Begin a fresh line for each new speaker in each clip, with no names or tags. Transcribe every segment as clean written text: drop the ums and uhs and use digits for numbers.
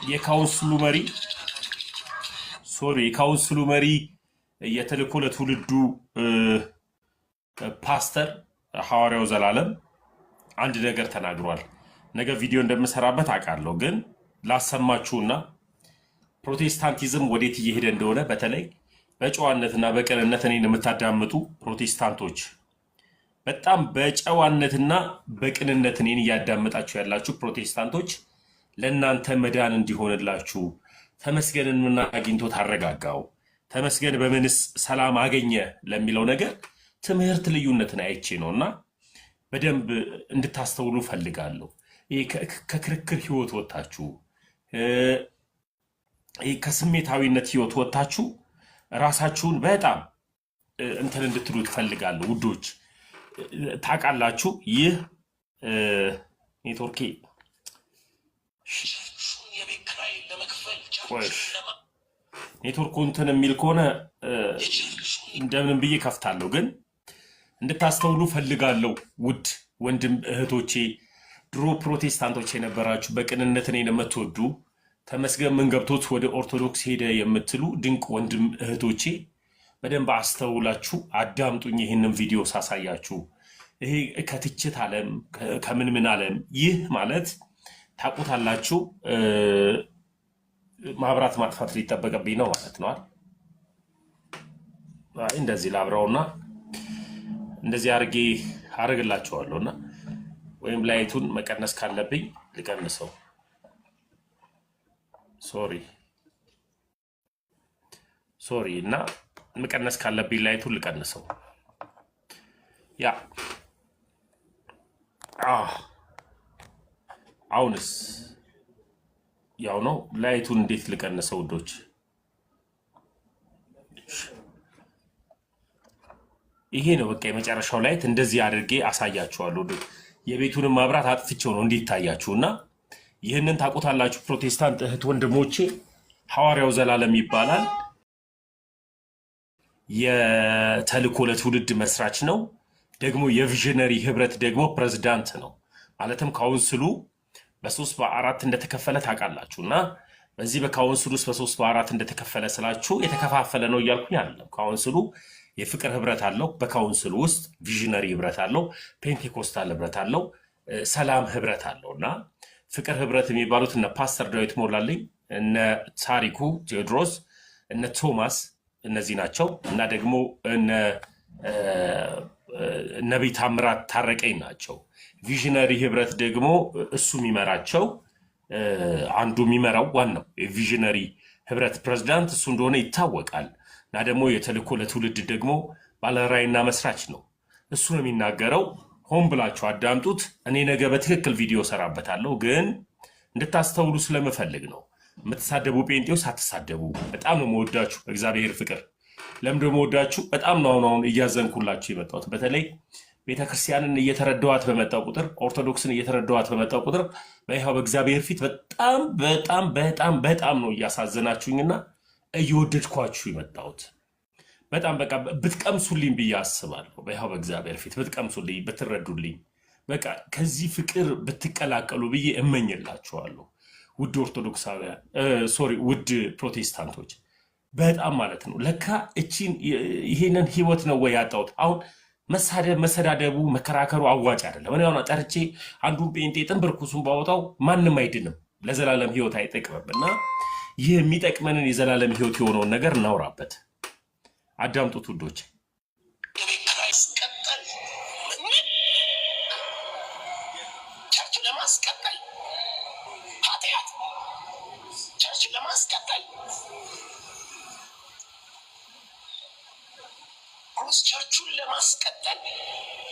የካውንስሉ መሪ የካውንስሉ መሪ የተልእኮ ለትውልዱ ፓስተር ሐዋርያው ዘላለም አንድ ነገር ተናግሯል። ነገ ቪዲዮ እንደምሰራበት አውቃለሁ፣ ግን ላሰማችሁና ፕሮቴስታንቲዝም ወዴት እየሄደ እንደሆነ በተለይ በጨዋነትና በቅንነት እኔን የምታዳምጡ ፕሮቴስታንቶች በጣም በጨዋነትና በቅንነት እኔን እያዳመጣችሁ ያላችሁ ፕሮቴስታንቶች ለእናንተ መዳን እንዲሆንላችሁ ተመስገንን ምን አግኝቶ ታረጋጋው፣ ተመስገን በምንስ ሰላም አገኘ ለሚለው ነገር ትምህርት ልዩነትን አይቼ ነውና በደንብ እንድታስተውሉ ፈልጋለሁ። ከክርክር ህይወት ወጣችሁ፣ ከስሜታዊነት ህይወት ወጣችሁ ራሳችሁን በጣም እንትን እንድትሉ ትፈልጋለሁ ውዶች። ታውቃላችሁ ይህ ኔትወርክ ኔትወርኩ እንትን የሚል ከሆነ እንደምንም ብዬ ከፍታለሁ፣ ግን እንድታስተውሉ ፈልጋለሁ ውድ ወንድም እህቶቼ፣ ድሮ ፕሮቴስታንቶች የነበራችሁ በቅንነት እኔን የምትወዱ ተመስገን ምን ገብቶት ወደ ኦርቶዶክስ ሄደ የምትሉ ድንቅ ወንድም እህቶቼ በደንብ አስተውላችሁ አዳምጡኝ። ይህንን ቪዲዮ ሳሳያችሁ ይሄ ከትችት ዓለም ከምን ዓለም ይህ ማለት ታውቁታላችሁ። ማብራት ማጥፋት ሊጠበቅብኝ ነው ማለት ነው። እንደዚህ ላብራውና እንደዚህ አድርጌ አደርግላችኋለሁና ወይም ላይቱን መቀነስ ካለብኝ ልቀንሰው። ሶሪ እና መቀነስ ካለብኝ ላይቱን ልቀንሰው። ያ አሁንስ ያው ነው። ላይቱን እንዴት ልቀንሰው ውዶች? ይሄ ነው በቃ የመጨረሻው ላይት። እንደዚህ አድርጌ አሳያችኋለሁ። የቤቱንም ማብራት አጥፍቼው ነው እንዲታያችሁና ይህንን ታውቁታላችሁ ፕሮቴስታንት እህት ወንድሞቼ። ሐዋርያው ዘላለም ይባላል። የተልእኮ ለትውልድ መስራች ነው። ደግሞ የቪዥነሪ ህብረት ደግሞ ፕሬዝዳንት ነው። ማለትም ካውንስሉ በ3 በ4 እንደተከፈለ ታውቃላችሁ። እና በዚህ በካውንስሉ ውስጥ በ3 በ4 እንደተከፈለ ስላችሁ የተከፋፈለ ነው እያልኩኝ አይደለም። ካውንስሉ የፍቅር ህብረት አለው። በካውንስሉ ውስጥ ቪዥነሪ ህብረት አለው፣ ፔንቴኮስታል ህብረት አለው፣ ሰላም ህብረት አለው። እና ፍቅር ህብረት የሚባሉት እነ ፓስተር ዳዊት ሞላልኝ፣ እነ ታሪኩ ቴዎድሮስ፣ እነ ቶማስ እነዚህ ናቸው። እና ደግሞ እነ ነቢይ ታምራት ታረቀኝ ናቸው። ቪዥነሪ ህብረት ደግሞ እሱ የሚመራቸው አንዱ የሚመራው ዋናው የቪዥነሪ ህብረት ፕሬዝዳንት እሱ እንደሆነ ይታወቃል። እና ደግሞ የተልእኮ ለትውልድ ደግሞ ባለራዕይና መስራች ነው። እሱ ነው የሚናገረው። ሆን ብላችሁ አዳምጡት። እኔ ነገ በትክክል ቪዲዮ ሰራበታለሁ፣ ግን እንድታስተውሉ ስለምፈልግ ነው። የምትሳደቡ ጴንጤዎች ሳትሳደቡ። በጣም ነው መወዳችሁ። እግዚአብሔር ፍቅር ለምን ደግሞ ወዳችሁ በጣም ነው አሁን እያዘንኩላችሁ የመጣሁት። በተለይ ቤተክርስቲያንን እየተረዳዋት በመጣው ቁጥር፣ ኦርቶዶክስን እየተረዳዋት በመጣው ቁጥር በይሃው በእግዚአብሔር ፊት በጣም በጣም በጣም በጣም ነው እያሳዘናችሁኝና እየወደድኳችሁ የመጣሁት። በጣም በቃ ብትቀምሱልኝ ብዬ አስባለሁ። በይሃው በእግዚአብሔር ፊት ብትቀምሱልኝ፣ ብትረዱልኝ፣ በቃ ከዚህ ፍቅር ብትቀላቀሉ ብዬ እመኝላችኋለሁ። ውድ ኦርቶዶክሳውያን ውድ ፕሮቴስታንቶች በጣም ማለት ነው። ለካ ይሄንን ህይወት ነው ወይ ያጣሁት? አሁን መሰዳደቡ መከራከሩ አዋጭ አይደለም። እኔ አሁን ጠርቼ አንዱን ጴንጤ ጥንብርኩሱን ባወጣው ማንም አይድንም፣ ለዘላለም ህይወት አይጠቅምም። እና ይህ የሚጠቅመንን የዘላለም ህይወት የሆነውን ነገር እናውራበት። አዳምጡት ውዶች።
ቸርቹን ለማስቀጠል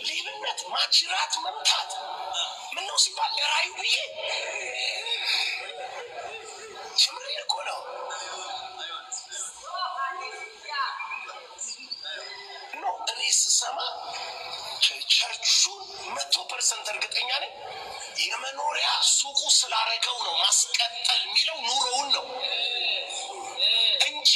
ሌብነት፣ ማጅራት መምታት ምነው ሲባል ለራዩ ብዬ ችምር እኮ ነው። እኔ ስሰማ ቸርቹን 100% እርግጠኛ ነኝ የመኖሪያ ሱቁ ስላረገው ነው ማስቀጠል የሚለው ኑሮውን ነው እንጂ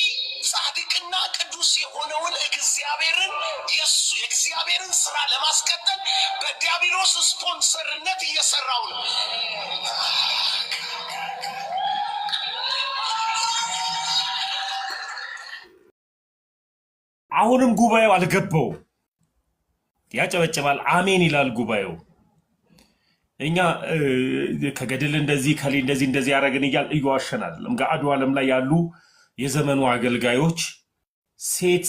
ጻድቅና ቅዱስ የሆነውን እግዚአብሔርን የእግዚአብሔርን ስራ ለማስቀጠል በዲያብሎስ ስፖንሰርነት እየሰራው ነው።
አሁንም ጉባኤው አልገባውም። ያጨበጭባል፣ አሜን ይላል ጉባኤው። እኛ ከገድል እንደዚህ ከሌ እንደዚህ ያደረግን እያል እየዋሸን አይደለም። ገአዱ ዓለም ላይ ያሉ የዘመኑ አገልጋዮች ሴት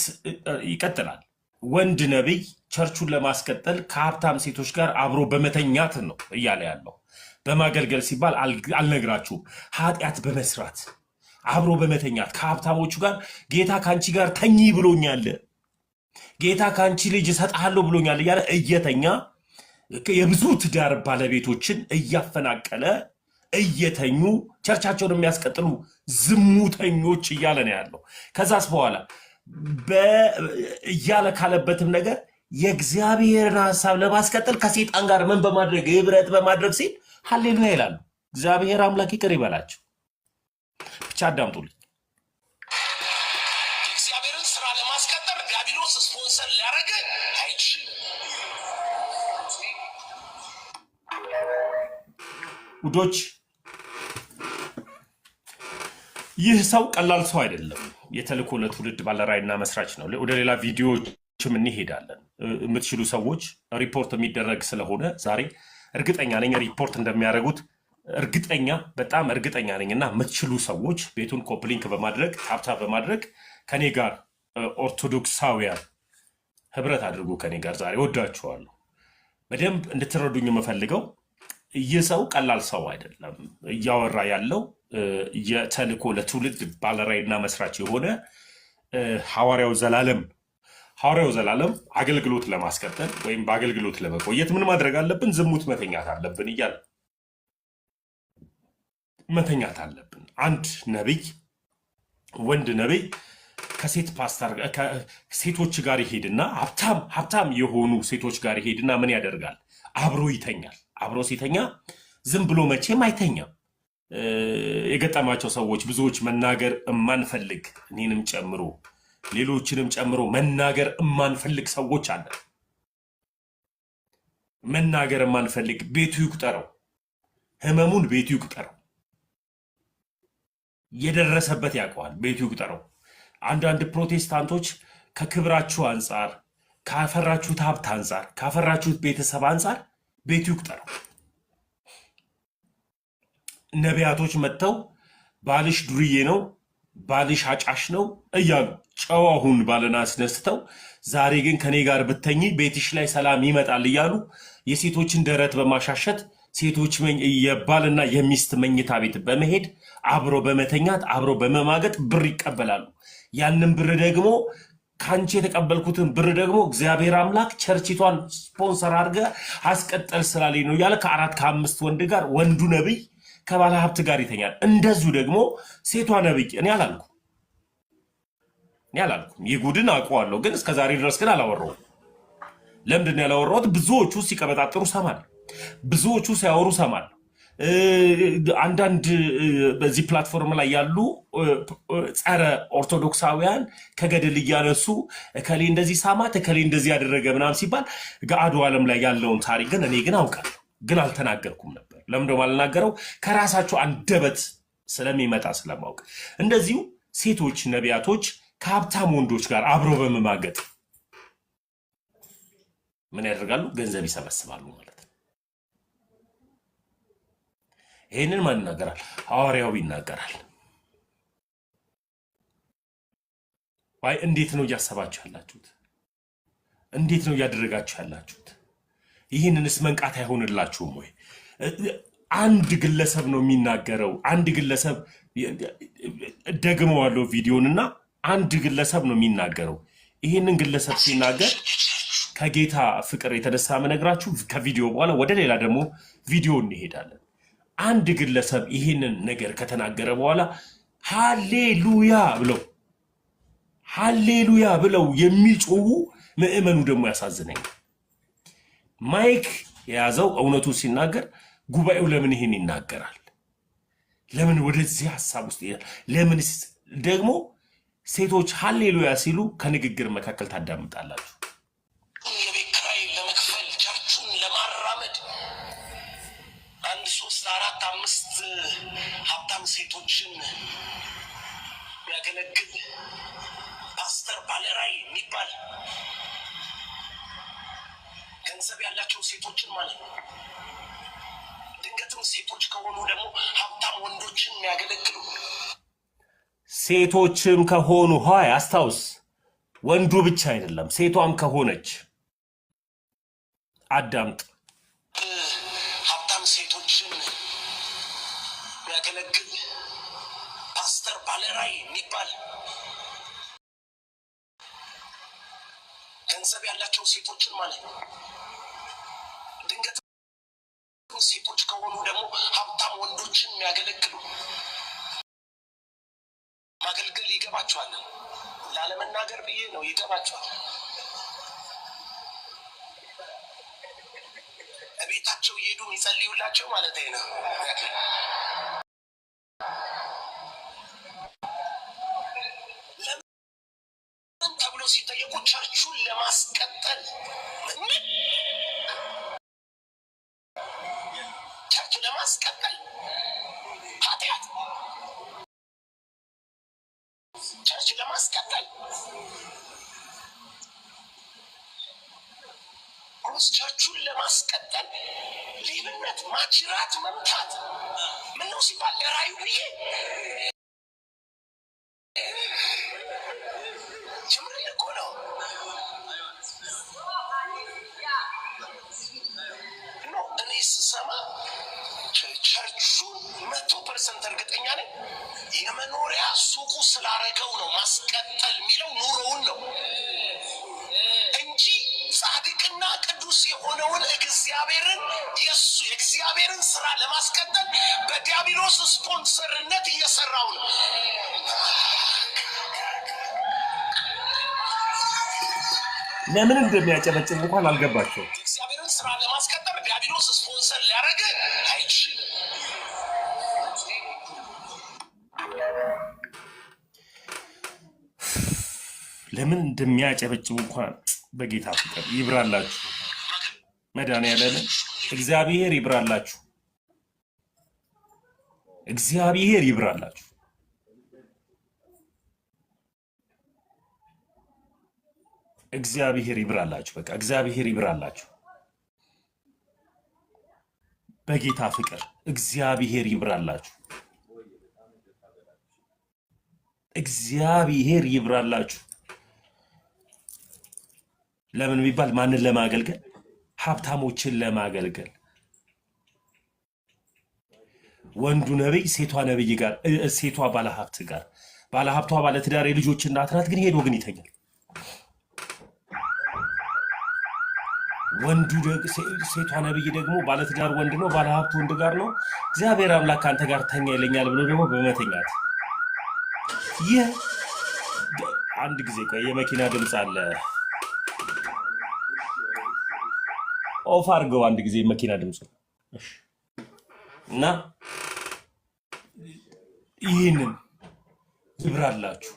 ይቀጥላል። ወንድ ነቢይ ቸርቹን ለማስቀጠል ከሀብታም ሴቶች ጋር አብሮ በመተኛት ነው እያለ ያለው። በማገልገል ሲባል አልነግራችሁም፣ ኃጢአት በመስራት አብሮ በመተኛት ከሀብታሞቹ ጋር ጌታ ከአንቺ ጋር ተኚ ብሎኛል፣ ጌታ ከአንቺ ልጅ እሰጥሃለሁ ብሎኛል እያለ እየተኛ የብዙ ትዳር ባለቤቶችን እያፈናቀለ እየተኙ ቸርቻቸውን የሚያስቀጥሉ ዝሙተኞች እያለ ነው ያለው። ከዛስ በኋላ እያለ ካለበትም ነገር የእግዚአብሔርን ሀሳብ ለማስቀጠል ከሴጣን ጋር ምን በማድረግ ህብረት በማድረግ ሲል ሀሌሉያ ይላሉ። እግዚአብሔር አምላክ ይቅር ይበላቸው። ብቻ አዳምጡልኝ።
የእግዚአብሔርን ስራ ለማስቀጠል ዲያብሎስ ስፖንሰር ሊያደርግ አይችልም።
ውዶች ይህ ሰው ቀላል ሰው አይደለም። የተልእኮ ለትውልድ ባለራዕይና መስራች ነው። ወደ ሌላ ቪዲዮዎችም እንሄዳለን። የምትችሉ ሰዎች ሪፖርት የሚደረግ ስለሆነ ዛሬ እርግጠኛ ነኝ ሪፖርት እንደሚያደርጉት በጣም እርግጠኛ ነኝ። እና የምትችሉ ሰዎች ቤቱን ኮፕሊንክ በማድረግ ታብታ በማድረግ ከኔ ጋር ኦርቶዶክሳውያን ህብረት አድርጉ። ከኔ ጋር ዛሬ ወዳችኋለሁ። በደንብ እንድትረዱኝ የምፈልገው ይህ ሰው ቀላል ሰው አይደለም። እያወራ ያለው የተልእኮ ለትውልድ ባለራዕይና መስራች የሆነ ሐዋርያው ዘላለም አገልግሎት ለማስቀጠል ወይም በአገልግሎት ለመቆየት ምን ማድረግ አለብን? ዝሙት መተኛት አለብን እያለ መተኛት አለብን። አንድ ነቢይ፣ ወንድ ነቢይ ከሴት ፓስተር ሴቶች ጋር ይሄድና ሀብታም የሆኑ ሴቶች ጋር ይሄድና ምን ያደርጋል? አብሮ ይተኛል። አብሮ ሲተኛ ዝም ብሎ መቼም አይተኛም። የገጠማቸው ሰዎች ብዙዎች መናገር እማንፈልግ እኔንም ጨምሮ ሌሎችንም ጨምሮ መናገር እማንፈልግ ሰዎች አለ። መናገር እማንፈልግ ቤቱ ይቁጠረው፣ ህመሙን ቤቱ ይቁጠረው፣ የደረሰበት ያውቀዋል፣ ቤቱ ይቁጠረው። አንዳንድ ፕሮቴስታንቶች ከክብራችሁ አንጻር፣ ካፈራችሁት ሀብት አንጻር፣ ካፈራችሁት ቤተሰብ አንጻር ቤቱ ይቁጠረው። ነቢያቶች መጥተው ባልሽ ዱርዬ ነው፣ ባልሽ አጫሽ ነው እያሉ ጨዋሁን ባልና አስነስተው ዛሬ ግን ከኔ ጋር ብተኝ ቤትሽ ላይ ሰላም ይመጣል እያሉ የሴቶችን ደረት በማሻሸት ሴቶች የባልና የሚስት መኝታ ቤት በመሄድ አብሮ በመተኛት አብሮ በመማገጥ ብር ይቀበላሉ። ያንን ብር ደግሞ ከአንቺ የተቀበልኩትን ብር ደግሞ እግዚአብሔር አምላክ ቸርችቷን ስፖንሰር አድርገ አስቀጠል ስላለኝ ነው እያለ ከ4 ከ5 ወንድ ጋር ወንዱ ነቢይ ከባለ ሀብት ጋር ይተኛል። እንደዚሁ ደግሞ ሴቷ ነቢይ እኔ አላልኩም። ይህ ጉድን አውቀዋለሁ፣ ግን እስከዛሬ ድረስ ግን አላወራሁም። ለምንድን ነው ያላወራሁት? ብዙዎቹ ሲቀበጣጥሩ ሰማለሁ፣ ብዙዎቹ ሲያወሩ ሰማለሁ። አንዳንድ በዚህ ፕላትፎርም ላይ ያሉ ጸረ ኦርቶዶክሳውያን ከገድል እያነሱ እከሌ እንደዚህ ሳማት እከሌ እንደዚህ ያደረገ ምናምን ሲባል ገአዱ ዓለም ላይ ያለውን ታሪክ ግን እኔ ግን አውቃለሁ፣ ግን አልተናገርኩም ነበር። ለምንድነው የማልናገረው? ከራሳቸው አንደበት ስለሚመጣ ስለማውቅ። እንደዚሁ ሴቶች ነቢያቶች ከሀብታም ወንዶች ጋር አብረው በመማገጥ ምን ያደርጋሉ? ገንዘብ ይሰበስባሉ ማለት ነው። ይህንን ማን ይናገራል? ሐዋርያው ይናገራል። ዋይ እንዴት ነው እያሰባችሁ ያላችሁት? እንዴት ነው እያደረጋችሁ ያላችሁት? ይህንንስ መንቃት አይሆንላችሁም ወይ? አንድ ግለሰብ ነው የሚናገረው። አንድ ግለሰብ ደግመዋለሁ ቪዲዮንና አንድ ግለሰብ ነው የሚናገረው። ይህንን ግለሰብ ሲናገር ከጌታ ፍቅር የተነሳ መነግራችሁ ከቪዲዮ በኋላ ወደ ሌላ ደግሞ ቪዲዮ እንሄዳለን። አንድ ግለሰብ ይህንን ነገር ከተናገረ በኋላ ሃሌሉያ ብለው የሚጮሁ ምዕመኑ ደግሞ ያሳዝነኛል። ማይክ የያዘው እውነቱ ሲናገር ጉባኤው ለምን ይህን ይናገራል? ለምን ወደዚህ ሀሳብ ውስጥ ይሄዳል? ለምን ደግሞ ሴቶች ሃሌሉያ ሲሉ ከንግግር መካከል ታዳምጣላችሁ?
የቤት ኪራይ ለመክፈል ቸርቹን ለማራመድ 1 3 4 5 ሀብታም ሴቶችን የሚያገለግል ፓስተር ባለራዕይ የሚባል ገንዘብ ያላቸው ሴቶችን ማለት ነው። ድንገትም ሴቶች ከሆኑ ደግሞ ሀብታም ወንዶችን የሚያገለግሉ
ሴቶችም ከሆኑ ሆይ አስታውስ፣ ወንዱ ብቻ አይደለም ሴቷም ከሆነች አዳምጥ።
ሀብታም ሴቶችን የሚያገለግል ፓስተር ባለራዕይ የሚባል ገንዘብ ያላቸው ሴቶችን ማለት ነው። ድንገት ሴቶች ከሆኑ ደግሞ ሀብታም ወንዶችን የሚያገለግሉ ማገልገል ይገባቸዋል። ላለመናገር ብዬ ነው፣ ይገባቸዋል። ቤታቸው እየሄዱ የሚጸልዩላቸው ማለት ነው። ለምን ተብሎ ሲጠየቁ ቸርቹን ለማስቀጠል ቸርች ለማስቀጠል ኃጢአት ቸርች ለማስቀጠል ቸርቹን ለማስቀጠል ሌብነት፣ ማጅራት መምታት ምን ነው ሲባል ለራዕዩ ብዬ ጀምሬ እኮ ነው። እኔ ስሰማ ቸርቹን 100% እርግጠኛ ነኝ የመኖሪያ ሱቁ ስላረገው ነው ማስቀጠል የሚለው ኑሮውን ነው እንጂ ጻድቅና ቅዱስ የሆነውን እግዚአብሔርን የእግዚአብሔርን ስራ ለማስቀጠል በዲያብሎስ ስፖንሰርነት እየሰራው ነው።
ለምን እንደሚያጨበጭብ እንኳን አልገባቸው።
የእግዚአብሔርን ስራ ለማስቀጠል ዲያብሎስ ስፖንሰር ሊያደርግ አይችልም።
ለምን እንደሚያጨበጭቡ እንኳን በጌታ ፍቅር ይብራላችሁ። መድኃኒዓለም እግዚአብሔር ይብራላችሁ። እግዚአብሔር ይብራላችሁ። እግዚአብሔር ይብራላችሁ። በቃ እግዚአብሔር ይብራላችሁ። በጌታ ፍቅር እግዚአብሔር ይብራላችሁ። እግዚአብሔር ይብራላችሁ። ለምን ቢባል ማንን ለማገልገል? ሀብታሞችን ለማገልገል። ወንዱ ነብይ ሴቷ ነብይ ጋር፣ ሴቷ ባለሀብት ጋር፣ ባለሀብቷ ባለትዳር የልጆች እናት ናት፣ ግን ሄዶ ግን ይተኛል። ወንዱ ሴቷ ነብይ ደግሞ ባለትዳር ወንድ ነው፣ ባለሀብት ወንድ ጋር ነው። እግዚአብሔር አምላክ አንተ ጋር ተኛ ይለኛል ብሎ ደግሞ በመተኛት ይህ አንድ ጊዜ ቆይ፣ የመኪና ድምፅ አለ። ኦፍ አድርገው አንድ ጊዜ መኪና ድምፁ እና ይህንን ይብራላችሁ።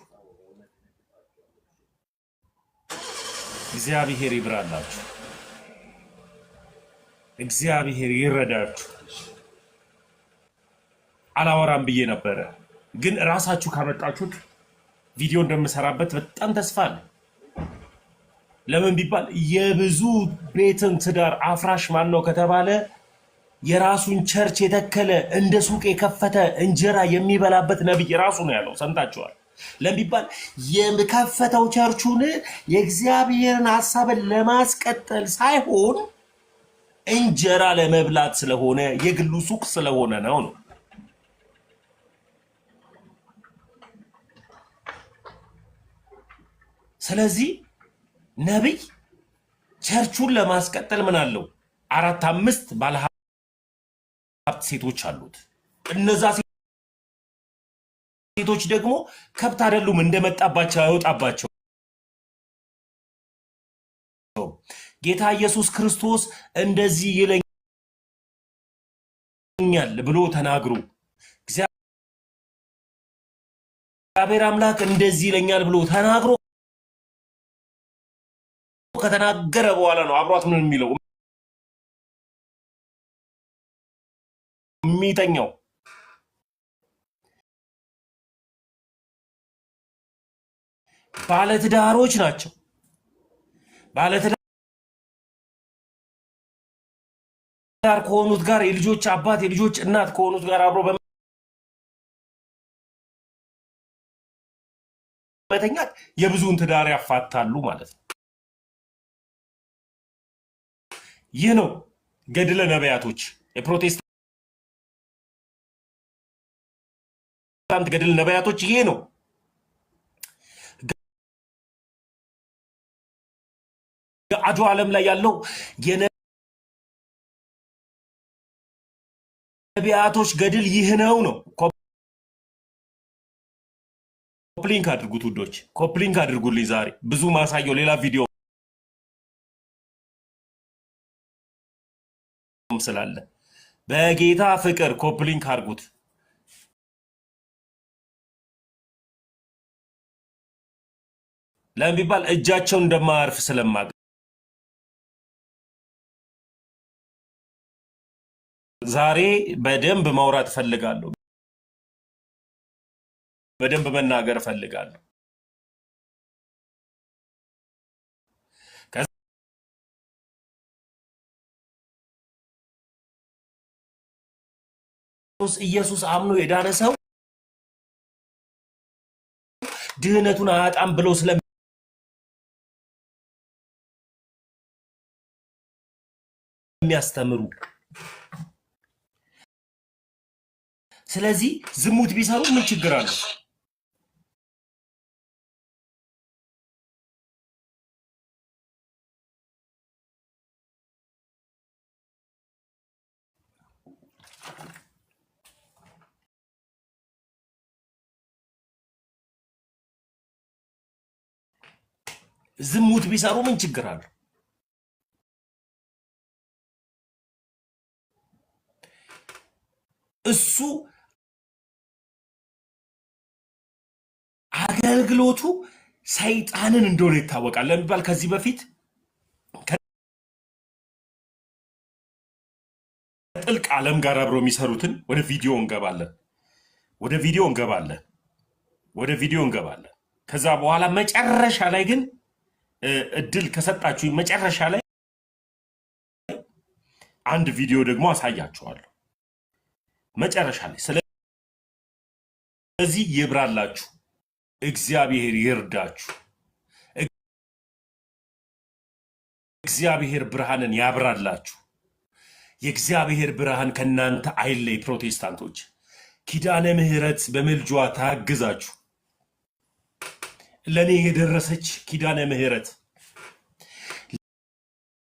እግዚአብሔር ይብራላችሁ። እግዚአብሔር ይረዳችሁ። አላወራም ብዬ ነበረ፣ ግን ራሳችሁ ካመጣችሁት ቪዲዮ እንደምሰራበት በጣም ተስፋ አለ። ለምን ቢባል የብዙ ቤትን ትዳር አፍራሽ ማን ነው ከተባለ የራሱን ቸርች የተከለ እንደ ሱቅ የከፈተ እንጀራ የሚበላበት ነብይ ራሱ ነው ያለው። ሰምታችኋል። ለምን ቢባል የከፈተው ቸርቹን የእግዚአብሔርን ሐሳብን ለማስቀጠል ሳይሆን እንጀራ ለመብላት ስለሆነ የግሉ ሱቅ ስለሆነ ነው። ስለዚህ ነብይ ቸርቹን ለማስቀጠል ምን አለው? 4-5 ባለሀብት ሴቶች አሉት። እነዛ ሴቶች ደግሞ ከብት አይደሉም፣ እንደመጣባቸው አይወጣባቸው። ጌታ ኢየሱስ ክርስቶስ እንደዚህ ይለኛል ብሎ ተናግሮ፣ እግዚአብሔር አምላክ እንደዚህ ይለኛል ብሎ ተናግሮ ከተናገረ በኋላ ነው አብሯት ምን የሚለው የሚተኛው። ባለትዳሮች ናቸው። ባለትዳር ከሆኑት ጋር የልጆች አባት የልጆች እናት ከሆኑት ጋር አብሮ በመተኛት የብዙውን ትዳር ያፋታሉ ማለት ነው። ይህ ነው ገድለ ነቢያቶች። የፕሮቴስታንት ገድለ ነቢያቶች ይሄ ነው። አዱ ዓለም ላይ ያለው የነቢያቶች ገድል ይህ ነው ነው። ኮፕሊንክ አድርጉት ውዶች፣ ኮፕሊንክ አድርጉልኝ። ዛሬ ብዙ ማሳየው ሌላ ቪዲዮ ስላለ በጌታ ፍቅር ኮፕሊንክ አድርጉት። ለምን ቢባል እጃቸው እንደማያርፍ ስለማቅ ዛሬ በደንብ ማውራት ፈልጋለሁ። በደንብ መናገር ፈልጋለሁ። ኢየሱስ አምኖ የዳነ ሰው ድህነቱን አያጣም ብሎ ስለሚያስተምሩ፣ ስለዚህ ዝሙት ቢሰሩ ምን ችግር አለው? ዝሙት ቢሰሩ ምን ችግር አለው? እሱ አገልግሎቱ ሰይጣንን እንደሆነ ይታወቃል። ለሚባል ከዚህ በፊት ከጥልቅ ዓለም ጋር አብረው የሚሰሩትን ወደ ቪዲዮ እንገባለን። ከዛ በኋላ መጨረሻ ላይ ግን እድል ከሰጣችሁ መጨረሻ ላይ አንድ ቪዲዮ ደግሞ አሳያችኋለሁ መጨረሻ ላይ። ስለዚህ ይብራላችሁ፣ እግዚአብሔር ይርዳችሁ፣ እግዚአብሔር ብርሃንን ያብራላችሁ። የእግዚአብሔር ብርሃን ከናንተ አይለይ። ፕሮቴስታንቶች ኪዳነ ምሕረት በምልጇ ታግዛችሁ። ለኔ የደረሰች ኪዳነ ምሕረት፣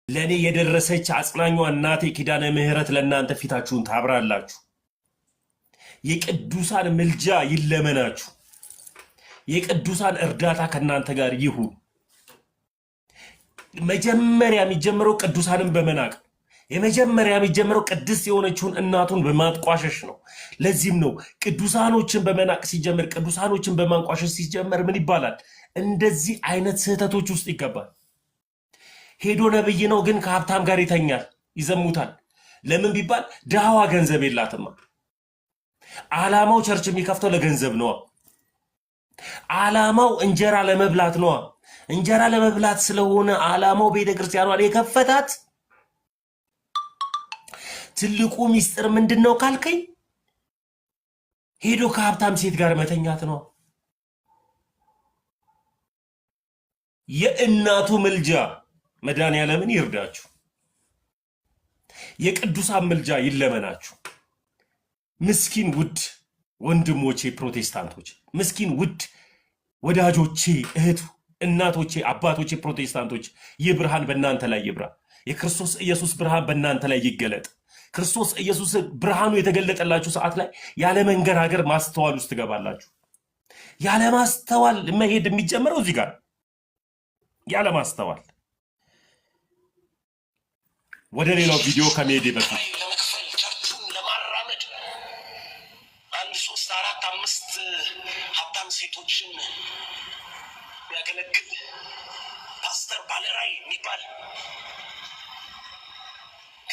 ለኔ የደረሰች አጽናኟ እናቴ ኪዳነ ምሕረት ለእናንተ ፊታችሁን ታብራላችሁ። የቅዱሳን ምልጃ ይለመናችሁ። የቅዱሳን እርዳታ ከናንተ ጋር ይሁን። መጀመሪያ የሚጀምረው ቅዱሳንን በመናቅ የመጀመሪያ የሚጀምረው ቅድስት የሆነችውን እናቱን በማጥቋሸሽ ነው። ለዚህም ነው ቅዱሳኖችን በመናቅ ሲጀምር፣ ቅዱሳኖችን በማንቋሸሽ ሲጀምር ምን ይባላል? እንደዚህ አይነት ስህተቶች ውስጥ ይገባል። ሄዶ ነብይ ነው ግን ከሀብታም ጋር ይተኛል፣ ይዘሙታል። ለምን ቢባል ድሃዋ ገንዘብ የላትማ። ዓላማው ቸርች የሚከፍተው ለገንዘብ ነዋ። ዓላማው እንጀራ ለመብላት ነዋ። እንጀራ ለመብላት ስለሆነ ዓላማው ቤተክርስቲያኗን የከፈታት ትልቁ ሚስጥር ምንድን ነው ካልከኝ፣ ሄዶ ከሀብታም ሴት ጋር መተኛት ነው። የእናቱ ምልጃ መድኃኔዓለምን ይርዳችሁ። የቅዱሳን ምልጃ ይለመናችሁ። ምስኪን ውድ ወንድሞቼ ፕሮቴስታንቶች፣ ምስኪን ውድ ወዳጆቼ፣ እህቱ እናቶቼ፣ አባቶቼ ፕሮቴስታንቶች፣ ይህ ብርሃን በእናንተ ላይ ይብራ። የክርስቶስ ኢየሱስ ብርሃን በእናንተ ላይ ይገለጥ። ክርስቶስ ኢየሱስ ብርሃኑ የተገለጠላችሁ ሰዓት ላይ ያለ መንገራገር ማስተዋል ውስጥ ትገባላችሁ። ያለ ማስተዋል መሄድ የሚጀምረው እዚህ ጋር ያለ ማስተዋል። ወደ ሌላው ቪዲዮ ከመሄድ በፊት
ለመክፈል ቸርቹን ለማራመድ 1 3 4 5 ሀብታም ሴቶችን የሚያገለግል ፓስተር ባለራዕይ የሚባል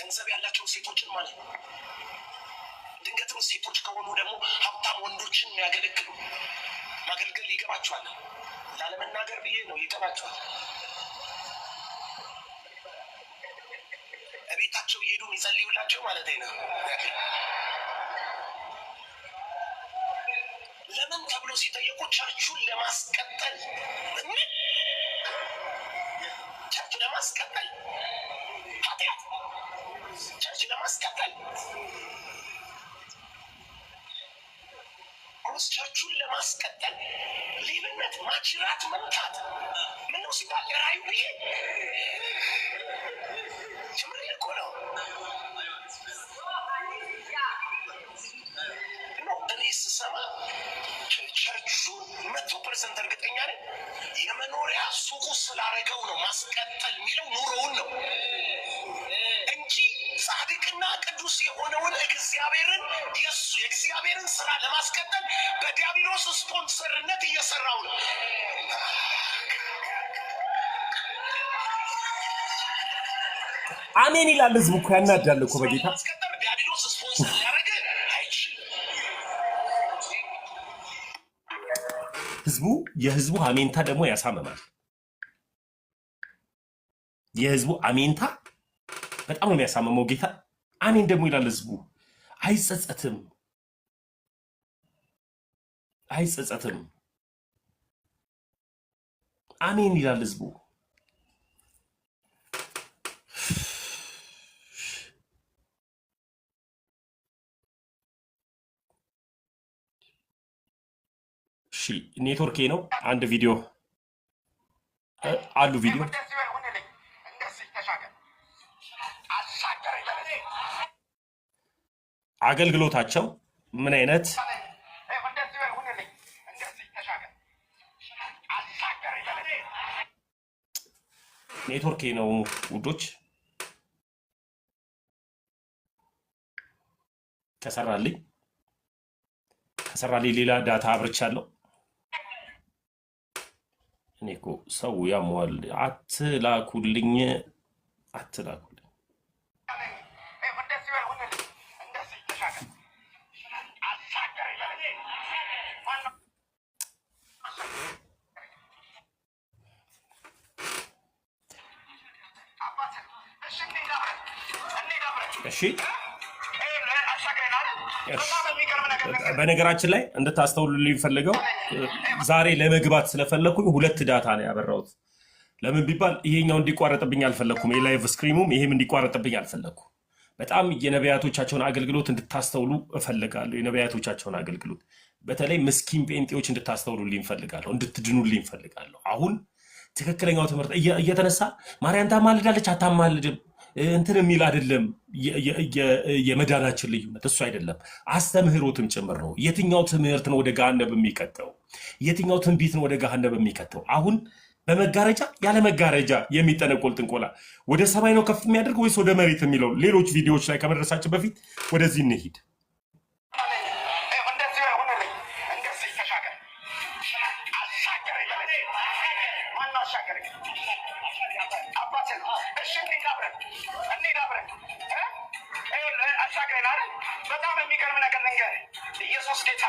ገንዘብ ያላቸው ሴቶችን ማለት ነው። ድንገትም ሴቶች ከሆኑ ደግሞ ሀብታም ወንዶችን የሚያገለግሉ ማገልገል ይገባቸዋል። ለመናገር ብዬ ነው። ይገባቸዋል። ቤታቸው እየሄዱ የሚጸልዩላቸው ማለት ነው። ለምን ተብሎ ሲጠየቁ ቸርቹን ለማስቀጠል ቸርች ለማስቀጠል ኃጢአት ቸርች ለማስቀጠል ቸርቹን ለማስቀጠል ሌብነት፣ ማጅራት መምታት ምነው ሲባል ራዩ ብዬ ጭምር እኮ ነው። እኔ ስሰማ ቸርቹን 100% እርግጠኛ ነኝ የመኖሪያ ሱቁ ስላረገው ነው ማስቀጠል የሚለው ኑሮውን ነው እንጂ ጻድቅና ቅዱስ የሆነውን እግዚአብሔርን የእግዚአብሔርን ስራ ለማስቀጠል በዲያብሎስ ስፖንሰርነት እየሰራው ነው።
አሜን ይላል ህዝቡ እኮ ያናዳል እኮ በጌታ
ዲያብሎስ ስፖንሰር ሊያደርግ አይችልም።
የህዝቡ አሜንታ ደግሞ ያሳመማል። የህዝቡ አሜንታ በጣም ነው የሚያሳመመው። ጌታ አሜን ደግሞ ይላል ህዝቡ። አይጸጸትም። አሜን ይላል ህዝቡ። እሺ ኔትወርኬ ነው። አንድ ቪዲዮ አሉ ቪዲዮ አገልግሎታቸው ምን አይነት ኔትወርኬ ነው ውዶች። ከሰራልኝ ሌላ ዳታ አብርቻለሁ። እኔ እኮ ሰው ያሟል። አትላኩልኝ። እሺ በነገራችን ላይ እንድታስተውሉልኝ ፈልገው ዛሬ ለመግባት ስለፈለኩኝ 2 ዳታ ነው ያበራሁት። ለምን ቢባል ይሄኛው እንዲቋረጥብኝ አልፈለኩም። የላይቭ ስክሪሙም ይሄም እንዲቋረጥብኝ አልፈለኩም። በጣም የነቢያቶቻቸውን አገልግሎት እንድታስተውሉ እፈልጋለሁ። የነቢያቶቻቸውን አገልግሎት በተለይ ምስኪን ጴንጤዎች እንድታስተውሉልኝ እፈልጋለሁ፣ እንድትድኑልኝ እፈልጋለሁ። አሁን ትክክለኛው ትምህርት እየተነሳ ማርያም ታማልዳለች አታማልድም እንትን የሚል አይደለም። የመዳናችን ልዩነት እሱ አይደለም፣ አስተምህሮትም ጭምር ነው። የትኛው ትምህርት ነው ወደ ገሃነብ የሚከተው? የትኛው ትንቢት ነው ወደ ገሃነብ የሚከተው? አሁን በመጋረጃ ያለ መጋረጃ የሚጠነቆል ጥንቆላ ወደ ሰማይ ነው ከፍ የሚያደርግ ወይስ ወደ መሬት የሚለው ሌሎች ቪዲዮዎች ላይ ከመድረሳችን በፊት ወደዚህ እንሂድ።
በጣም የሚገርም ነገር ልንገርህ። ኢየሱስ ጌታ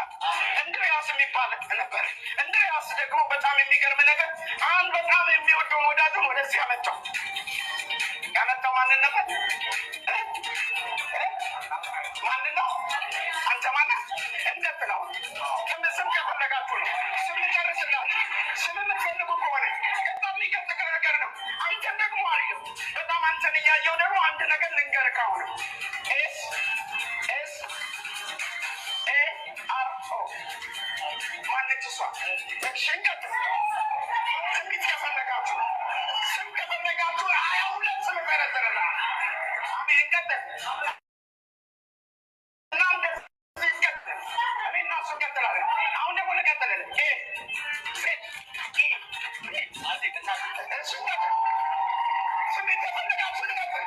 እንድሪያስ የሚባል ነበር። እንድሪያስ ደግሞ በጣም የሚገርም ነገር አንድ በጣም የሚወደውን ወዳጁን ወደዚህ ያመጣው። ማንን ነበር? ማንን ነው? አንተ ማነህ? እንደትለው ስም ከፈለጋችሁ ነው ስም ጨርስላችሁ። ስም የምትፈልጉ ከሆነ በጣም የሚገርም ነገር ነው። አንተን ደግሞ አየሁ። በጣም አንተን እያየሁ ደግሞ አንድ ነገር ልንገርህ። ካሁን ማነች እሷ? ሽንቀት ትንቢት ከፈለጋችሁ ስም ከፈለጋችሁ 22 ስም ይመረጥርላል። አሜን። ቀጥል እናንተ ሲቀጥል እኔ እና እሱ እንቀጥላለን። አሁን ደግሞ ልቀጥልልህ። ስሜት ከፈለጋችሁ ልቀጥል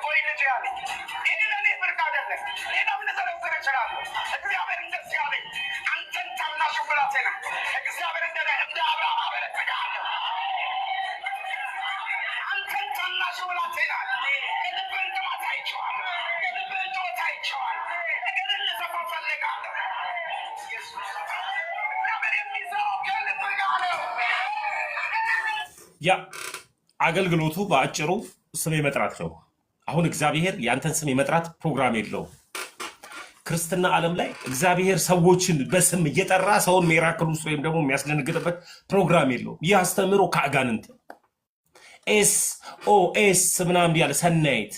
ቆይ ልጅ ያለኝ ይህ ለእኔ ብርቅ አይደለም። ሌላም ልዘረዝር እችላለሁ። እግዚአብሔር እንደዚህ ያለኝ አንተን ታናሹ ብላቴና እግዚአብሔር እንደ አብርሃም አበለጽግሃለሁ። አንተን ታናሹ ብላቴና የልብህን ጥማት አይቼዋለሁ። የልብህን ጩኸት አይቼዋለሁ። ነገርን ልሰፋ እፈልጋለሁ። እግዚአብሔር የሚሰራው ከልብህ ጋር ነው።
ያ አገልግሎቱ በአጭሩ ስም የመጥራት ነው። አሁን እግዚአብሔር ያንተን ስም የመጥራት ፕሮግራም የለውም። ክርስትና ዓለም ላይ እግዚአብሔር ሰዎችን በስም እየጠራ ሰውን ሜራክል ውስጥ ወይም ደግሞ የሚያስደነግጥበት ፕሮግራም የለውም። ይህ አስተምህሮ ከአጋንንት SOS ምናምን እያለ ሰናይት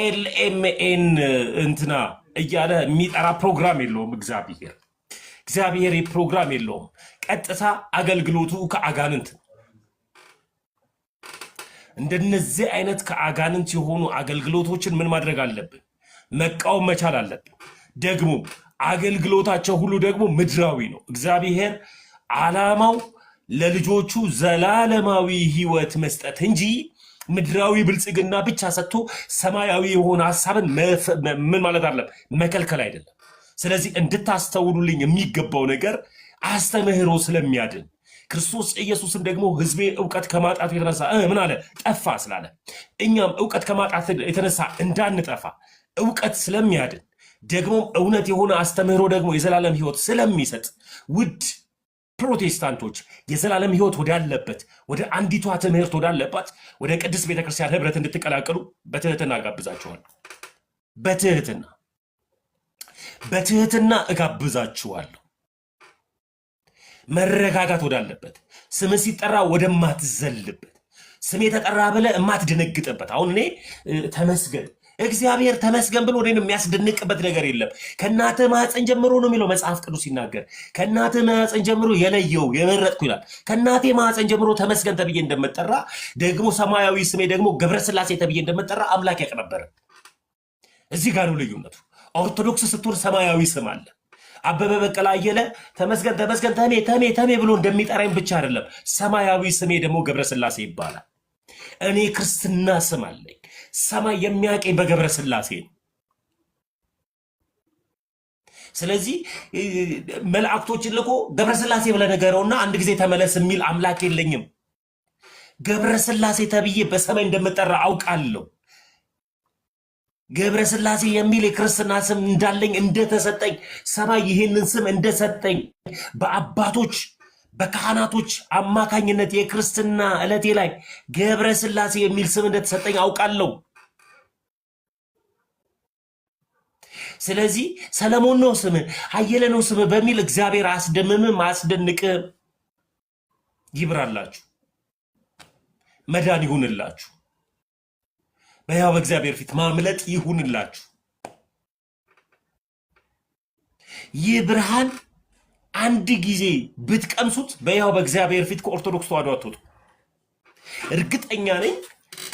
LMN እንትና እያለ የሚጠራ ፕሮግራም የለውም። እግዚአብሔር ፕሮግራም የለውም። ቀጥታ አገልግሎቱ ከአጋንንት ነው። እንደነዚህ አይነት ከአጋንንት የሆኑ አገልግሎቶችን ምን ማድረግ አለብን? መቃወም መቻል አለብን። ደግሞ አገልግሎታቸው ሁሉ ደግሞ ምድራዊ ነው። እግዚአብሔር ዓላማው ለልጆቹ ዘላለማዊ ሕይወት መስጠት እንጂ ምድራዊ ብልጽግና ብቻ ሰጥቶ ሰማያዊ የሆነ ሐሳብን ምን ማለት አይደለም፣ መከልከል አይደለም። ስለዚህ እንድታስተውሉልኝ የሚገባው ነገር አስተምህሮ ስለሚያድን ክርስቶስ ኢየሱስም ደግሞ ሕዝቤ እውቀት ከማጣቱ የተነሳ ምን አለ ጠፋ ስላለ እኛም እውቀት ከማጣት የተነሳ እንዳንጠፋ እውቀት ስለሚያድን ደግሞም እውነት የሆነ አስተምህሮ ደግሞ የዘላለም ሕይወት ስለሚሰጥ ውድ ፕሮቴስታንቶች የዘላለም ሕይወት ወዳለበት ወደ አንዲቷ ትምህርት ወዳለባት ወደ ቅድስት ቤተክርስቲያን ህብረት እንድትቀላቀሉ በትህትና እጋብዛችኋለሁ። በትህትና እጋብዛችኋለሁ። መረጋጋት ወዳለበት ስም ሲጠራ ወደማትዘልበት ስም የተጠራ ብለህ የማትደነግጥበት። አሁን እኔ ተመስገን እግዚአብሔር ተመስገን ብሎ እኔን የሚያስደንቅበት ነገር የለም። ከእናትህ ማህፀን ጀምሮ ነው የሚለው መጽሐፍ ቅዱስ ሲናገር፣ ከእናትህ ማህፀን ጀምሮ የለየው የመረጥኩ ይላል። ከእናቴ ማህፀን ጀምሮ ተመስገን ተብዬ እንደምጠራ ደግሞ ሰማያዊ ስሜ ደግሞ ገብረስላሴ ተብዬ እንደምጠራ አምላክ ያቀነበረ። እዚህ ጋር ነው ልዩነቱ። ኦርቶዶክስ ስትሆን ሰማያዊ ስም አለ። አበበ በቀለ አየለ ተመስገን ተመስገን ተሜ ብሎ እንደሚጠራኝ ብቻ አይደለም፣ ሰማያዊ ስሜ ደግሞ ገብረስላሴ ይባላል። እኔ ክርስትና ስም አለኝ። ሰማይ የሚያቀኝ በገብረስላሴ ነው። ስለዚህ መላእክቶችን ልኮ ገብረስላሴ ብለህ ንገረውና አንድ ጊዜ ተመለስ የሚል አምላክ የለኝም። ገብረስላሴ ተብዬ በሰማይ እንደምጠራ አውቃለሁ። ገብረስላሴ የሚል የክርስትና ስም እንዳለኝ እንደተሰጠኝ ሰማይ ይህንን ስም እንደሰጠኝ በአባቶች በካህናቶች አማካኝነት የክርስትና ዕለቴ ላይ ገብረስላሴ የሚል ስም እንደተሰጠኝ አውቃለሁ። ስለዚህ ሰለሞን ነው ስም፣ አየለ ነው ስም በሚል እግዚአብሔር አስደምምም አስደንቅም። ይብራላችሁ፣ መዳን ይሁንላችሁ። በያው በእግዚአብሔር ፊት ማምለጥ ይሁንላችሁ። ይህ ብርሃን አንድ ጊዜ ብትቀምሱት በያው በእግዚአብሔር ፊት ከኦርቶዶክስ ተዋሕዶ አትወጡ። እርግጠኛ ነኝ።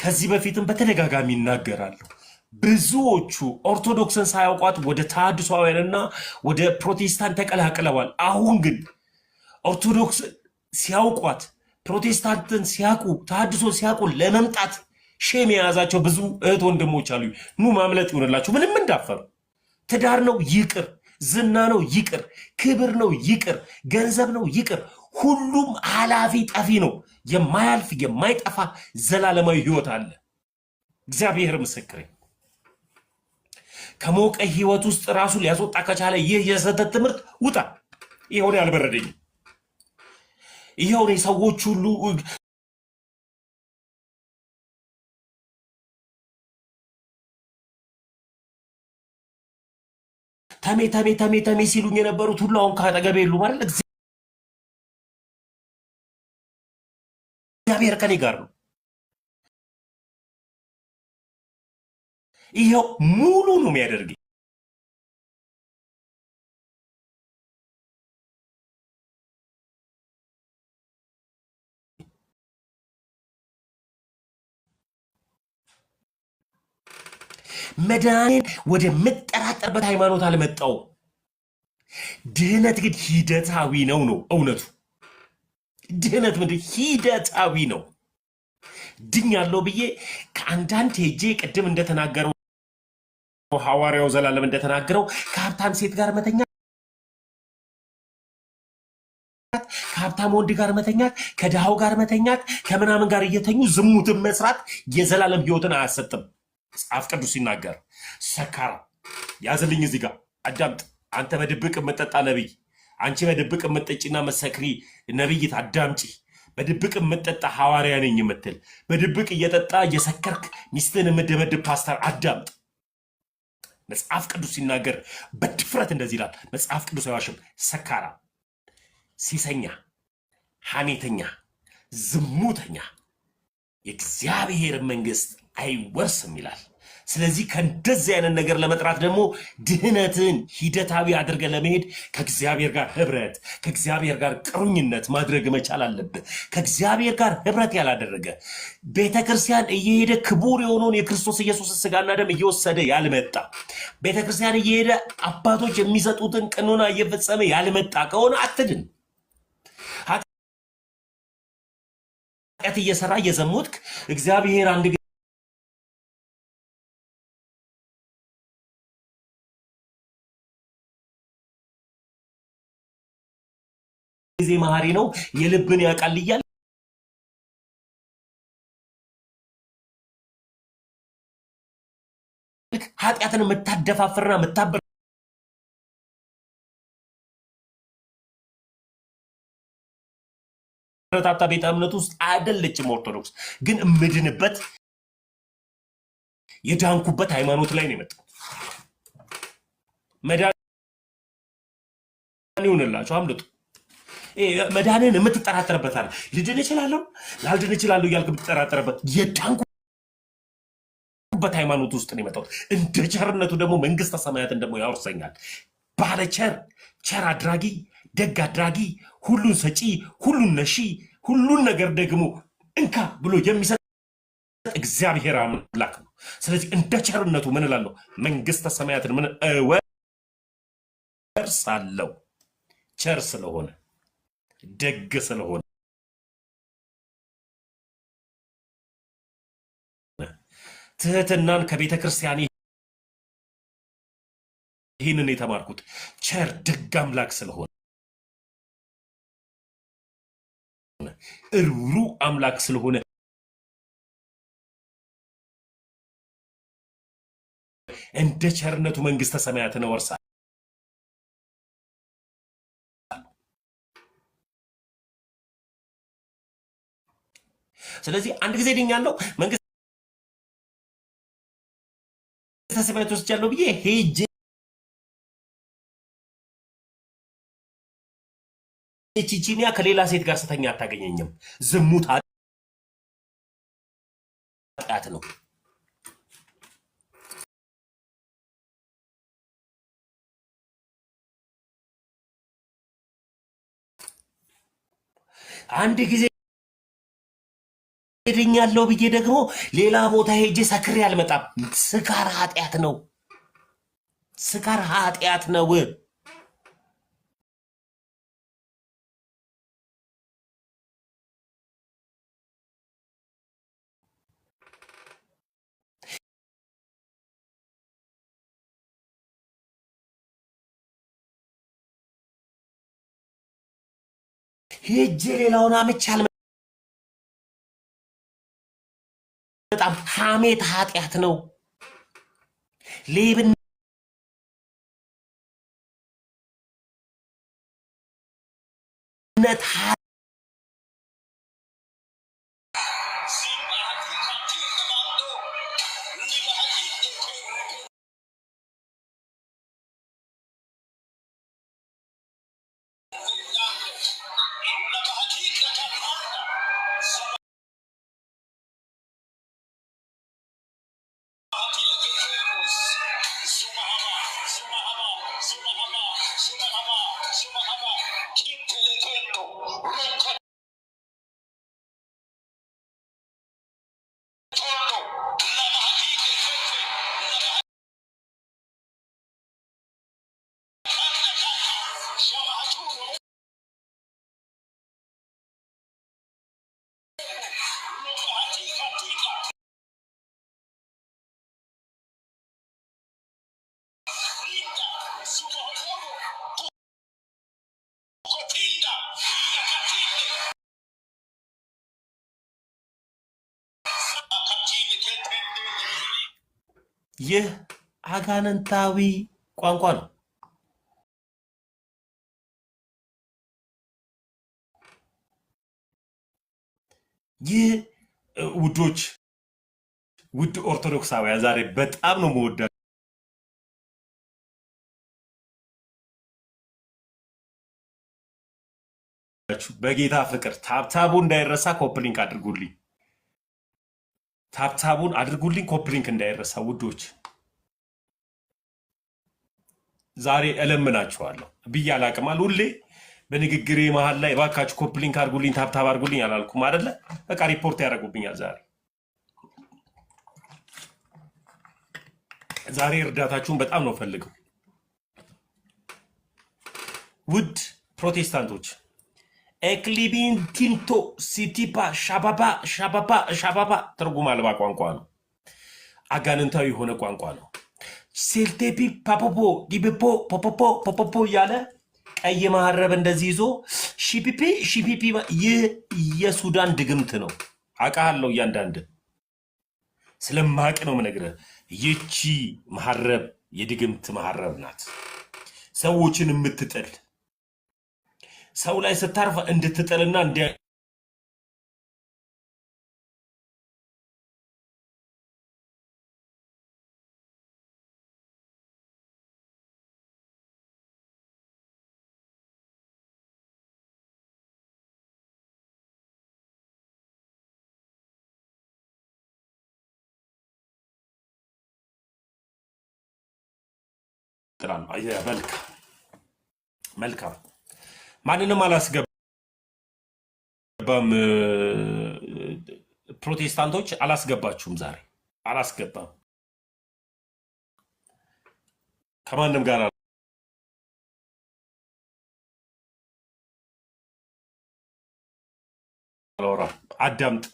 ከዚህ በፊትም በተደጋጋሚ ይናገራለሁ። ብዙዎቹ ኦርቶዶክስን ሳያውቋት ወደ ተሐድሶአውያንና ወደ ፕሮቴስታንት ተቀላቅለዋል። አሁን ግን ኦርቶዶክስ ሲያውቋት፣ ፕሮቴስታንትን ሲያውቁ፣ ተሐድሶ ሲያውቁ ለመምጣት ሼም የያዛቸው ብዙ እህት ወንድሞች አሉ። ኑ ማምለጥ ይሆንላችሁ። ምንም እንዳፈሩ ትዳር ነው ይቅር፣ ዝና ነው ይቅር፣ ክብር ነው ይቅር፣ ገንዘብ ነው ይቅር። ሁሉም ኃላፊ ጠፊ ነው። የማያልፍ የማይጠፋ ዘላለማዊ ሕይወት አለ። እግዚአብሔር ምስክሬ። ከሞቀ ሕይወት ውስጥ ራሱ ሊያስወጣ ከቻለ ይህ የስህተት ትምህርት ውጣ። ይኸው ያልበረደኝ ይኸው ሰዎች ሁሉ ተሜ ሲሉኝ የነበሩት ሁሉ አሁን ካጠገቤ የሉ ማለት እግዚአብሔር ከኔ ጋር ነው። ይኸው ሙሉ ነው የሚያደርገኝ። መዳኔን ወደ ምጠራጠርበት ሃይማኖት አልመጣውም። ድህነት ግን ሂደታዊ ነው እውነቱ። ድህነት ምንድን ሂደታዊ ነው። ድኛለሁ ብዬ ከአንዳንድ ሄጄ ቅድም እንደተናገረው ሐዋርያው ዘላለም እንደተናገረው ከሀብታም ሴት ጋር መተኛት፣ ከሀብታም ወንድ ጋር መተኛት፣ ከድሃው ጋር መተኛት፣ ከምናምን ጋር እየተኙ ዝሙትን መስራት የዘላለም ህይወትን አያሰጥም። መጽሐፍ ቅዱስ ሲናገር ሰካራ ያዝልኝ እዚህ ጋር አዳምጥ። አንተ በድብቅ የምጠጣ ነቢይ፣ አንቺ በድብቅ የምጠጪና መሰክሪ ነቢይት አዳምጪ። በድብቅ የምጠጣ ሐዋርያ ነኝ የምትል በድብቅ እየጠጣ እየሰከርክ ሚስትን የምደበድብ ፓስተር አዳምጥ። መጽሐፍ ቅዱስ ሲናገር በድፍረት እንደዚህ ይላል። መጽሐፍ ቅዱስ አይዋሽም። ሰካራ፣ ሲሰኛ፣ ሐሜተኛ፣ ዝሙተኛ የእግዚአብሔር መንግስት አይወርስም ይላል። ስለዚህ ከእንደዚህ አይነት ነገር ለመጥራት ደግሞ ድህነትን ሂደታዊ አድርገ ለመሄድ ከእግዚአብሔር ጋር ህብረት፣ ከእግዚአብሔር ጋር ቅሩኝነት ማድረግ መቻል አለብህ። ከእግዚአብሔር ጋር ህብረት ያላደረገ ቤተክርስቲያን እየሄደ ክቡር የሆነውን የክርስቶስ ኢየሱስ ስጋና ደም እየወሰደ ያልመጣ፣ ቤተክርስቲያን እየሄደ አባቶች የሚሰጡትን ቀኖና እየፈጸመ ያልመጣ ከሆነ አትድን። ኃጢአት እየሰራ እየዘሞትክ እግዚአብሔር አንድ ጊዜ መሐሪ ነው የልብን ያውቃል እያለ ኃጢአትን የምታደፋፍርና የምታበረታታ ቤተ እምነት ውስጥ አይደለችም ኦርቶዶክስ። ግን እምድንበት የዳንኩበት ሃይማኖት ላይ ነው የመጣው። መዳን ይሁንላችሁ፣ አምልጡ። መዳንን የምትጠራጠርበት አለ። ልድን እችላለሁ ላልድን እችላለሁ እያልክ የምትጠራጠርበት የዳንኩበት ሃይማኖት ውስጥ ነው የመጣሁት። እንደ ቸርነቱ ደግሞ መንግስተ ሰማያትን ደግሞ ያወርሰኛል። ባለ ቸር አድራጊ፣ ደግ አድራጊ፣ ሁሉን ሰጪ፣ ሁሉን ነሺ፣ ሁሉን ነገር ደግሞ እንካ ብሎ የሚሰጥ እግዚአብሔር አምላክ ነው። ስለዚህ እንደ ቸርነቱ ምን እላለሁ? መንግስተ ሰማያትን ምን እወርሳለሁ። ቸር ስለሆነ ደግ ስለሆነ ትህትናን ከቤተ ክርስቲያን ይህንን የተማርኩት ቸር ደግ አምላክ ስለሆነ እሩሩ አምላክ ስለሆነ እንደ ቸርነቱ መንግስተ ሰማያትን እወርሳለሁ። ስለዚህ አንድ ጊዜ ድኛለሁ መንግስተ ሰማያት ወስጃለሁ ብዬ ሄጄ ቺቺኒያ ከሌላ ሴት ጋር ስተኛ አታገኘኝም። ዝሙት ኃጢአት ነው። አንድ ጊዜ ድኛለሁ ብዬ ደግሞ ሌላ ቦታ ሄጄ ሰክሬ አልመጣም። ስካር ኃጢአት ነው። ስካር ኃጢአት ነው። ሄጄ ሌላውን አመቻ በጣም ሐሜት ኃጢአት ነው። ሌብነት ይህ አጋንንታዊ ቋንቋ ነው። ይህ ውዶች፣ ውድ ኦርቶዶክሳውያን ዛሬ በጣም ነው መወዳችሁ። በጌታ ፍቅር ታብታቡ እንዳይረሳ ኮፕሊንክ አድርጉልኝ። ታብታቡን አድርጉልኝ፣ ኮፕሊንክ እንዳይረሳ ውዶች። ዛሬ እለምናችኋለሁ ብዬ አላቅማል። ሁሌ በንግግሬ መሀል ላይ እባካችሁ ኮፕሊንክ አድርጉልኝ፣ ታብታብ አድርጉልኝ አላልኩም አደለ? በቃ ሪፖርት ያደርጉብኛል። ዛሬ እርዳታችሁን በጣም ነው ፈልገው። ውድ ፕሮቴስታንቶች ኤክሊቢን ቲንቶ ሲቲፓ ሻባባ ሻባባ ሻባባ ትርጉም አልባ ቋንቋ ነው። አጋንንታዊ የሆነ ቋንቋ ነው። ሴልቴፒ ፓፖፖ ዲብፖ ፖፖፖ ፖፖፖ እያለ ቀይ መሀረብ እንደዚህ ይዞ ሺፒፒ ሺፒፒ። ይህ የሱዳን ድግምት ነው። አውቃለሁ፣ እያንዳንድ ስለማቅ ነው የምነግርህ። ይቺ መሀረብ የድግምት መሀረብ ናት። ሰዎችን የምትጥል ሰው ላይ ስታርፍ እንድትጥልና መልካም ማንንም አላስገባም። ፕሮቴስታንቶች አላስገባችሁም። ዛሬ አላስገባም። ከማንም ጋር አላወራም። አዳምጥ።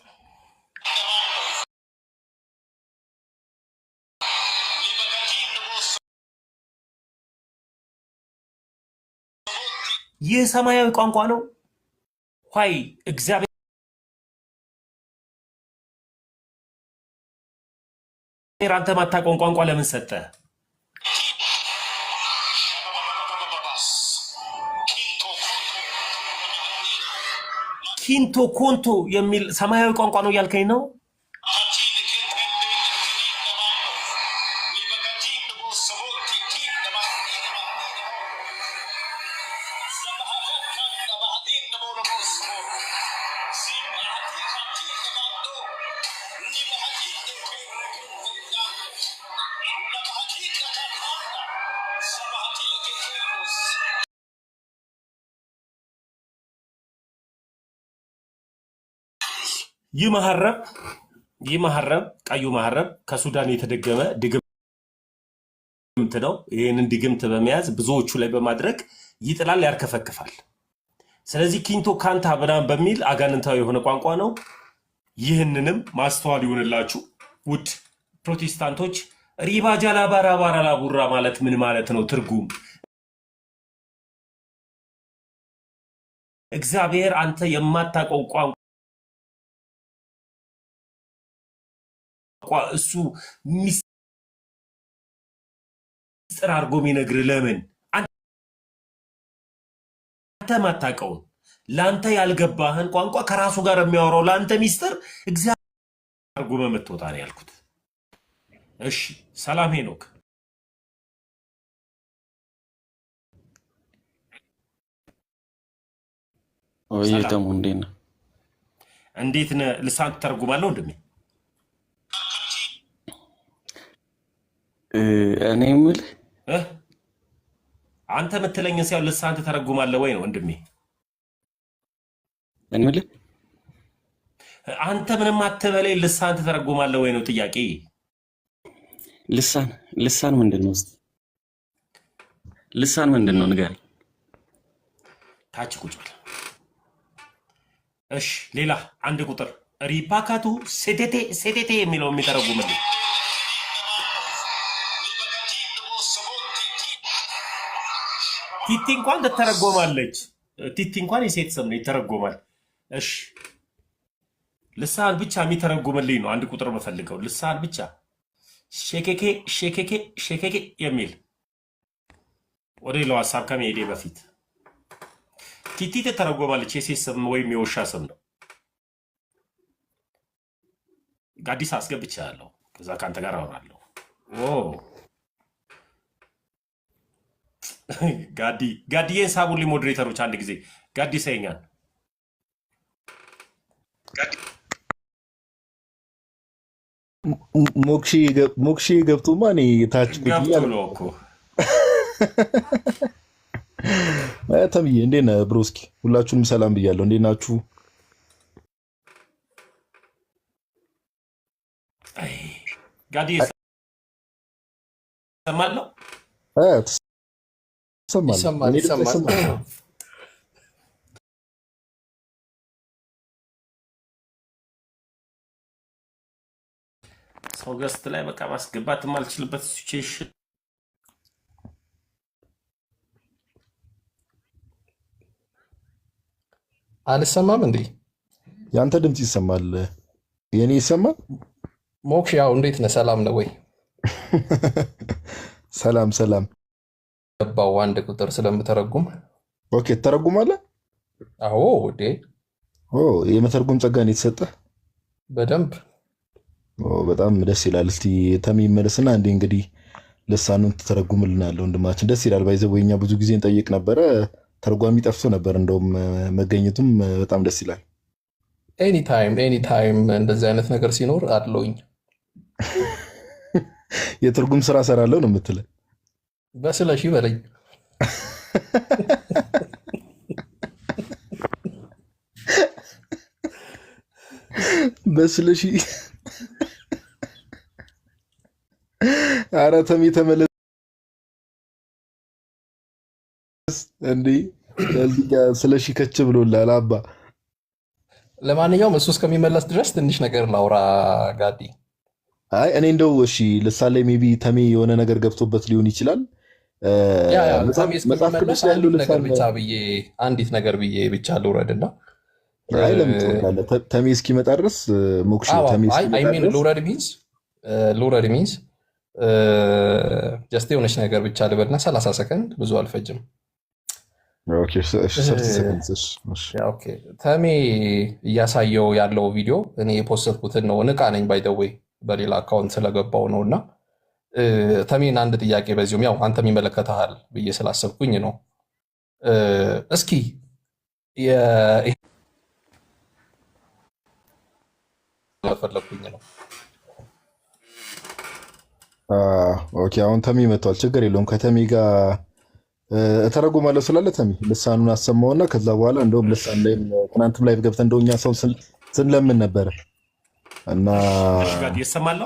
ይህ ሰማያዊ ቋንቋ ነው። ኋይ እግዚአብሔር አንተ ማታውቀውን ቋንቋ ለምን ሰጠ? ኪንቶ ኮንቶ የሚል ሰማያዊ ቋንቋ ነው እያልከኝ ነው? ይህ መሀረብ ቀዩ መሀረብ ከሱዳን የተደገመ ድግምት ነው። ይህንን ድግምት በመያዝ ብዙዎቹ ላይ በማድረግ ይጥላል፣ ያርከፈክፋል። ስለዚህ ኪንቶ ካንታ ምናምን በሚል አጋንንታዊ የሆነ ቋንቋ ነው። ይህንንም ማስተዋል ይሆንላችሁ ውድ ፕሮቴስታንቶች። ሪባ ጃላባራ ባራላ ቡራ ማለት ምን ማለት ነው? ትርጉም እግዚአብሔር አንተ የማታውቀው ቋንቋ እሱ ሚስጥር አድርጎ የሚነግርህ ለምን? አንተ ማታውቀውን ለአንተ ያልገባህን ቋንቋ ከራሱ ጋር የሚያወራው ለአንተ ሚስጥር እግዚአብሔር አድርጎ መምትወጣ ነው ያልኩት። እሺ፣ ሰላም ሄኖክ።
ወይተሙ
እንዴት ነህ? ልሳን ትተረጉማለህ ወንድሜ?
እኔ የምልህ
አንተ የምትለኝን ሲያው ልሳን ትተረጉማለህ ወይ ነው ወንድሜ?
እኔ የምልህ
አንተ ምንም አትበለኝ፣ ልሳን ትተረጉማለህ ወይ ነው ጥያቄ።
ልሳን ምንድን ነው? ልሳን ምንድን ነው ንገረኝ።
ታች ቁጭ በል። እሺ፣ ሌላ አንድ ቁጥር ሪፓካቱ ሴቴቴ የሚለው የሚተረጉምልኝ ቲቲ እንኳን ትተረጎማለች። ቲቲ እንኳን የሴት ስም ነው፣ ይተረጎማል። እሺ፣ ልሳን ብቻ የሚተረጉምልኝ ነው አንድ ቁጥር በፈልገው። ልሳን ብቻ ሼኬኬ ሼኬኬ ሼኬኬ የሚል ወደ ሌላው ሀሳብ ከመሄዴ በፊት ቲቲ ተተረጎማለች። የሴት ስም ወይም የውሻ ስም ነው። ጋዲስ አስገብቻለሁ። ከዛ ከአንተ ጋር አወራለሁ። ጋዲዬን ሳቡልኝ ሞዴሬተሮች አንድ ጊዜ ጋዲ ሰይኛል
ሞክሺ ገብቶማ እኔ ታች
ገብቶ ነው እኮ
ተምዬ እንዴት ነህ ብሮስኪ? ሁላችሁንም ሰላም ብያለሁ። እንዴት ናችሁ?
ጋዲ ሰማለሁ
ይሰማል።
ሰው ገስት ላይ በቃ ማስገባት የማልችልበት ሲቹዌሽን
አልሰማም እንዴ?
ያንተ ድምፅ ይሰማል። የኔ ይሰማል?
ሞክሽ ያው እንዴት ነህ? ሰላም ነው ወይ?
ሰላም ሰላም።
ገባው አንድ ቁጥር ስለምተረጉም።
ኦኬ ትተረጉማለህ?
አዎ እንዴ
የመተርጉም ጸጋ ነው የተሰጠህ?
በደንብ
በጣም ደስ ይላል። እስቲ ተሚ መለስና እንዴ እንግዲህ ልሳኑን ትተረጉምልናለህ ወንድማችን። ደስ ይላል። ባይዘው እኛ ብዙ ጊዜ እንጠይቅ ነበረ፣ ተርጓሚ ጠፍቶ ነበር። እንደውም መገኘቱም በጣም ደስ ይላል።
ኤኒታይም እንደዚህ አይነት ነገር ሲኖር አለውኝ።
የትርጉም ስራ ሰራለሁ ነው የምትለው?
በስለሺ በለኝ።
በስለሺ ኧረ ተሚ ተመለስ እንዴ! ስለሺ ከች ብሎላል አባ።
ለማንኛውም እሱ እስከሚመለስ ድረስ ትንሽ ነገር ላውራ ጋዲ።
አይ እኔ እንደው እሺ ልሳን ላይ ሜቢ ተሚ የሆነ ነገር ገብቶበት ሊሆን ይችላል።
መጽሐፍ አንዲት ነገር ብዬ ብቻ ልውረድና
ተሚ እስኪመጣ ድረስ ሞክሽ
ልውረድ ሚንስ ጀስት የሆነች ነገር ብቻ ልበልና 30 ሰከንድ ብዙ አልፈጅም። ተሜ እያሳየው ያለው ቪዲዮ እኔ የፖስትኩትን ነው። ንቃ ነኝ ባይደወይ በሌላ አካውንት ስለገባው ነው። እና ተሜን አንድ ጥያቄ በዚሁም ያው አንተም ይመለከተሃል ብዬ ስላሰብኩኝ ነው። እስኪ ፈለግኩኝ ነው።
ኦኬ አሁን ተሚ መጥቷል። ችግር የለውም። ከተሚ ጋር እተረጉማለሁ ስላለ ተሚ ልሳኑን አሰማውና ከዛ በኋላ እንደውም ልሳን ላይ ትናንትም ላይ ገብተን እንደው እኛ ሰው ስንለምን ነበረ እና
ይሰማል።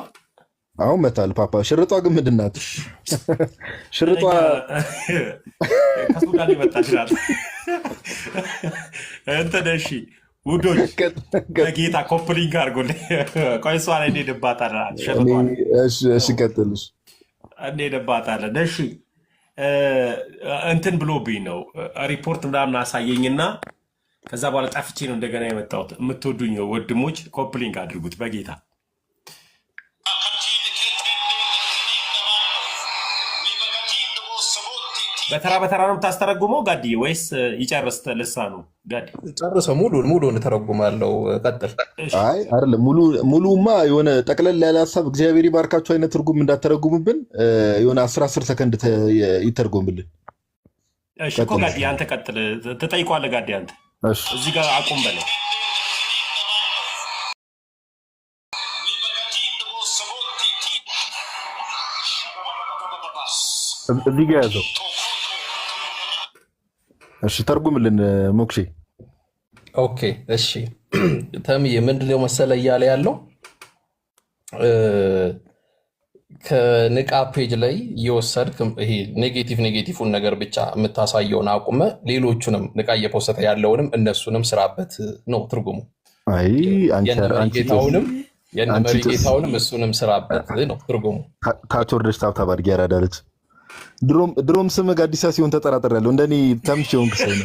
አሁን መታል ፓፓ። ሽርጧ ግን ምንድን ናት? ሽርጧ
ከሱ ጋር ይመጣል እንትን እሺ ውዶች በጌታ ኮፕሊንግ አድርጎልኝ ቆይ እሷ ላይ እንሄድባታለን።
እሺ ቀጥልሽ
እንሄድባታለን። እሺ እንትን ብሎብኝ ነው ሪፖርት ምናምን አሳየኝና ከዛ በኋላ ጠፍቼ ነው እንደገና የመጣሁት። የምትወዱኝ ወንድሞች ኮፕሊንግ አድርጉት በጌታ። በተራ በተራ ነው የምታስተረጉመው ጋዲ ወይስ ይጨርስ ልሳኑ? ጋዲ
ጨርሰው ሙሉን እተረጉማለሁ። ቀጥል።
አይ አይደለም ሙሉማ የሆነ ጠቅለል ያለ ሀሳብ እግዚአብሔር ይባርካችሁ አይነት ትርጉም እንዳተረጉምብን የሆነ 10 ሰከንድ ይተርጎምልን።
እሺ እኮ ጋዲ አንተ ቀጥል። ትጠይቋለህ ጋዲ አንተ እዚህ ጋር አቁም በለው።
እዚህ ጋር ያዘው። እሺ ተርጉምልን ሞክሼ።
ኦኬ እሺ ተምዬ ምንድነው መሰለ እያለ ያለው ከንቃ ፔጅ ላይ እየወሰድክ ይሄ ኔጌቲቭን ነገር ብቻ የምታሳየውን አቁመ ሌሎቹንም ንቃ እየፖሰተ ያለውንም እነሱንም ስራበት ነው ትርጉሙ። የነመሪ ጌታውንም እሱንም ስራበት ነው ትርጉሙ።
ታች ወርደሽ ታብታብ አድርጊ ያራዳለች። ድሮም ስም ጋዲሳ ሲሆን ተጠራጠራለሁ። እንደኔ ተምቼ ሆንክ ሰው ነው።